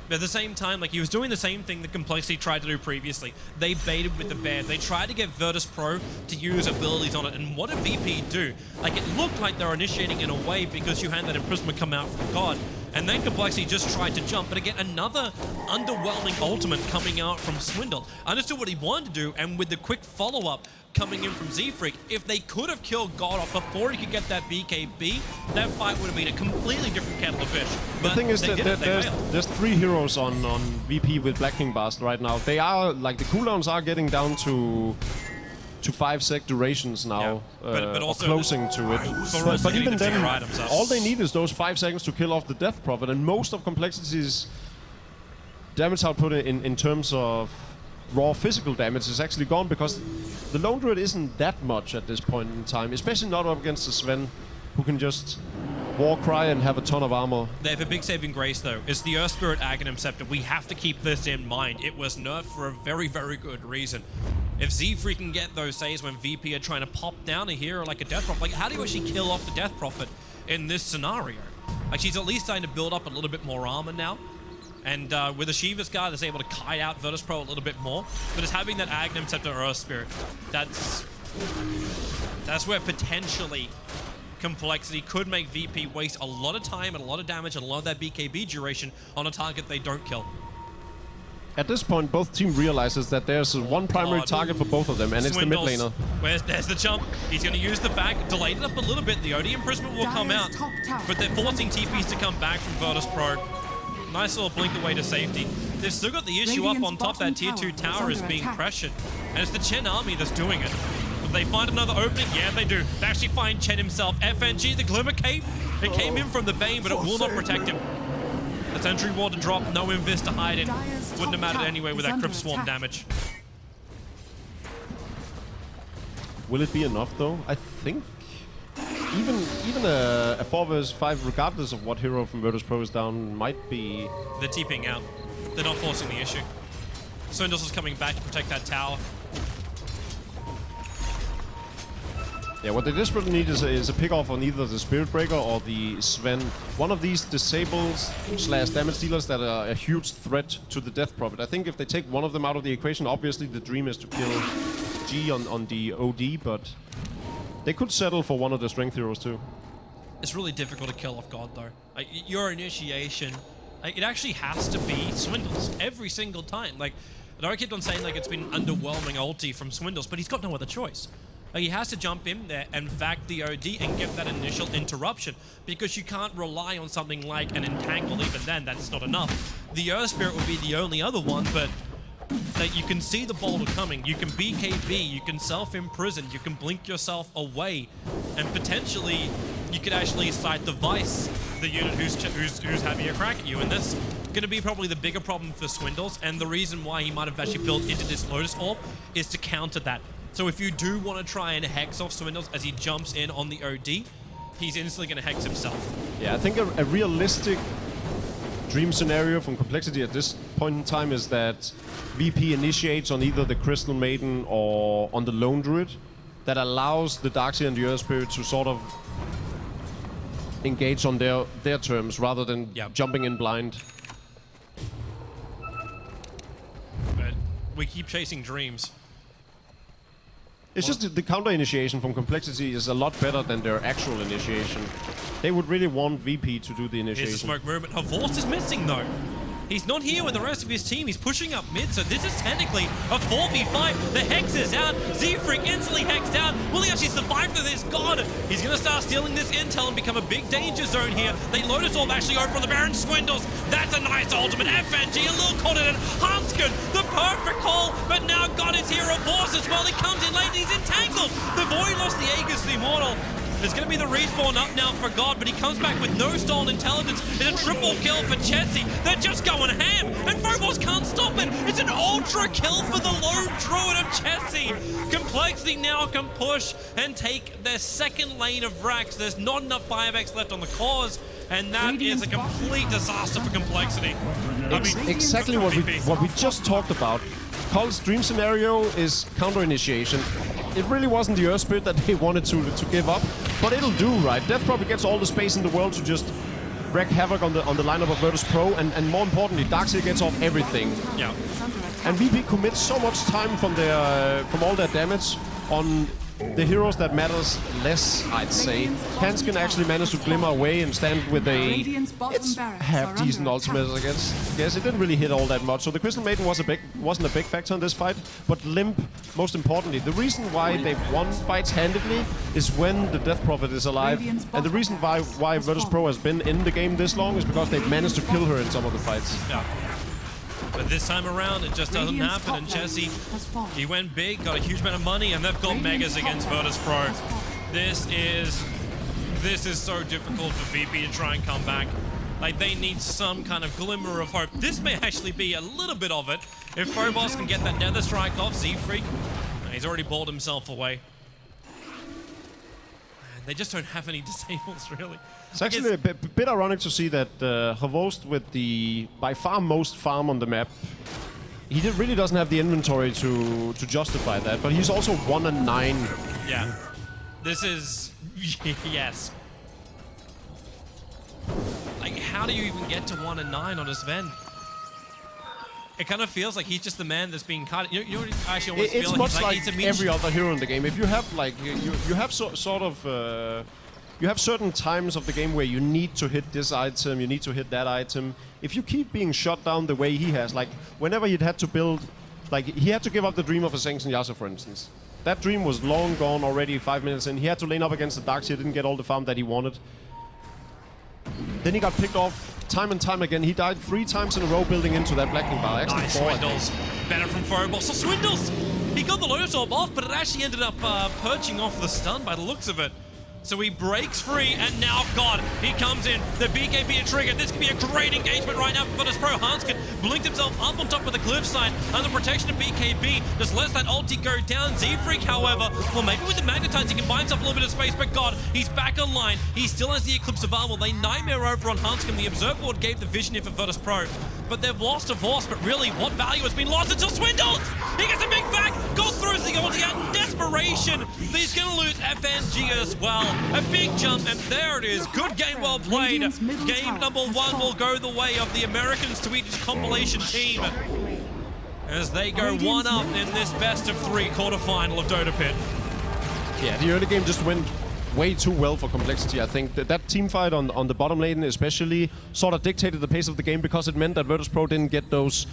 But at the same time, like, he was doing the same thing that Complexity tried to do previously. They baited with the bear. They tried to get Virtus.Pro to use abilities on it. And what did VP do? Like, it looked like they were initiating in a way because you had that imprisonment come out from God. And then Complexity just tried to jump. But again, another underwhelming ultimate coming out from Swindle. Understood what he wanted to do, and with the quick follow-up coming in from Z-Freak, if they could have killed God off before he could get that BKB, that fight would have been a completely different kettle of fish. But the thing is that there's 3 heroes on VP with Black King Bast right now. They are, like, the cooldowns are getting down to 5 sec durations now, yeah. But also closing to it. But even then, all they need is those 5 seconds to kill off the Death Prophet, and most of Complexity's damage output in terms of raw physical damage is actually gone, because the Lone Druid isn't that much at this point in time, especially not up against the Sven, who can just war cry and have a ton of armor. They have a big saving grace, though. It's the Earth Spirit Aghanim Scepter. We have to keep this in mind. It was nerfed for a very, very good reason. If Z-Freak can get those saves when VP are trying to pop down a hero like a Death Prophet, like, how do you actually kill off the Death Prophet in this scenario? Like, she's at least starting to build up a little bit more armor now. And with the Shiva's Guard, it's able to kite out Virtus.Pro a little bit more. But it's having that Aghanim Scepter Earth Spirit. That's where potentially Complexity could make VP waste a lot of time and a lot of damage and a lot of that BKB duration on a target they don't kill. At this point, both teams realizes that there's one primary target for both of them, and Swindles. it's the mid laner. There's the jump. He's going to use the back, delayed it up a little bit. The OD imprisonment will come out, but they're forcing TPs to come back from Virtus.Pro. Nice little blink away to safety. they've still got the issue up on top. That tier 2 tower is being pressured, and it's the Chen army that's doing it. Will they find another opening? Yeah, they do. They actually find Chen himself. FNG, the Glimmer Cape, it came in from the Bane, but it will not protect him. The Sentry Ward to drop, no Invis to hide in. Wouldn't have mattered anyway with that Crypt Swarm damage. Will it be enough though? I think even a 4 vs 5, regardless of what hero from Virtus.Pro is down, might be. They're TPing out. They're not forcing the issue. Swindles is coming back to protect that tower. Yeah, what they desperately need is a pick-off on either the Spirit Breaker or the Sven. One of these disables / damage dealers that are a huge threat to the Death Prophet. I think if they take one of them out of the equation, obviously the dream is to kill G on the OD, but they could settle for one of the strength heroes too. It's really difficult to kill off God though. Like, your initiation, like, it actually has to be Swindles every single time. Like, I kept on saying like it's been underwhelming ulti from Swindles, but he's got no other choice. Like, he has to jump in there and vac the OD and get that initial interruption, because you can't rely on something like an Entangle. Even then, that's not enough. The Earth Spirit would be the only other one, but that you can see the boulder coming, you can BKB, you can self-imprison, you can blink yourself away, and potentially you could actually sight the Vice, the unit who's having a crack at you, and that's going to be probably the bigger problem for Swindles, and the reason why he might have actually built into this Lotus Orb is to counter that. So if you do want to try and hex off Swindles as he jumps in on the OD, he's instantly going to hex himself. Yeah, I think a realistic dream scenario from Complexity at this point in time is that VP initiates on either the Crystal Maiden or on the Lone Druid. That allows the Darkseer and the Earth Spirit to sort of engage on their terms rather than jumping in blind. But we keep chasing dreams. It's just the counter initiation from Complexity is a lot better than their actual initiation. They would really want VP to do the initiation. Here's the smoke movement. Havorst is missing though. He's not here with the rest of his team. He's pushing up mid, so this is technically a 4v5. The Hex is out. Z-Freak instantly hexed out. Will he actually survive through this? God, he's going to start stealing this intel and become a big danger zone here. They Lotus Orb actually over on the Baron Swindles. That's a nice ultimate. FNG, a little caught in it. Hanskin, the perfect call, but now God is here. Havorst as well. He comes in late and he's entangled. The Void lost the Aegis, the Immortal. There's going to be the respawn up now for God, but he comes back with no stolen intelligence. It's a triple kill for Chessie. They're just going ham, and Phobos can't stop it. It's an ultra kill for the lone druid of Chessie. Complexity now can push and take their second lane of Vrax. There's not enough 5x left on the cause, and that is a complete disaster for Complexity. Exactly what we just talked about. coL's dream scenario is counter initiation. It really wasn't the Earth Spirit that they wanted to give up, but it'll do, right? Death probably gets all the space in the world to just wreak havoc on the lineup of Virtus.Pro, and more importantly, Darkseer gets off everything. Yeah. And VP commits so much time from all their damage on the heroes that matters less, I'd say. Hanskin actually managed to glimmer away and stand with it's half-decent ultimate, I guess. It didn't really hit all that much. So the Crystal Maiden wasn't a big factor in this fight. But Limp, most importantly, the reason why they've won fights handedly is when the Death Prophet is alive. And the reason why Virtus.Pro has been in the game this long is because they've managed to kill her in some of the fights. Yeah. But this time around, it just doesn't happen, and Chessie, he went big, got a huge amount of money, and they've got Megas against Virtus.Pro. This is so difficult for VP to try and come back. Like, they need some kind of glimmer of hope. This may actually be a little bit of it. If Phobos can get that Nether Strike off Z-Freak, he's already balled himself away. They just don't have any disables, really. It's actually a bit ironic to see that Havorst, with the by far most farm on the map, he really doesn't have the inventory to justify that, but he's also 1 and 9. Yeah. This is... yes. Like, how do you even get to 1 and 9 on a Sven? It kind of feels like he's just the man that's being cut. You know what I actually almost feel much like he's every other hero in the game. If you have like you have you have certain times of the game where you need to hit this item, you need to hit that item. If you keep being shot down the way he has, like whenever he'd had to build, like he had to give up the dream of a Sanction Yasuo, for instance. That dream was long gone already 5 minutes in. He had to lane up against the Darkseer, didn't get all the farm that he wanted. Then he got picked off time and time again. He died 3 times in a row building into that Black King bar. Actually, Nice 4. Swindles. Better from Phobos. So Swindles, he got the Lotus Orb off, but it actually ended up perching off the stun by the looks of it. So he breaks free, and now, God, he comes in. The BKB triggered. This could be a great engagement right now for Virtus.Pro. Hanskin blinked himself up on top of the cliffside under protection of BKB. Just lets that ulti go down. Z-Freak, however, well, maybe with the Magnetize, he can buy himself a little bit of space, but God, he's back online. He still has the Eclipse of Armor. They nightmare over on Hanskin. The Observer Ward gave the vision here for Virtus.Pro. But they've lost a horse, but really, what value has been lost until Swindles? He gets a big back. God throws the ulti out in desperation. But he's going to lose FNG as well. A big jump, and there it is. Good game, well played. Game number 1 will go the way of the American Swedish compilation team as they go 1-up in this best-of-3 quarterfinal of Dota Pit. Yeah, the early game just went way too well for Complexity. I think that team fight on the bottom lane especially sort of dictated the pace of the game because it meant that Virtus.Pro didn't get those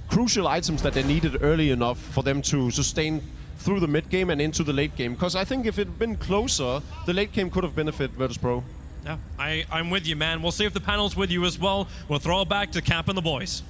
crucial items that they needed early enough for them to sustain through the mid game and into the late game. Because I think if it had been closer, the late game could have benefited Virtus.Pro. Yeah, I'm with you, man. We'll see if the panel's with you as well. We'll throw it back to Cap and the boys.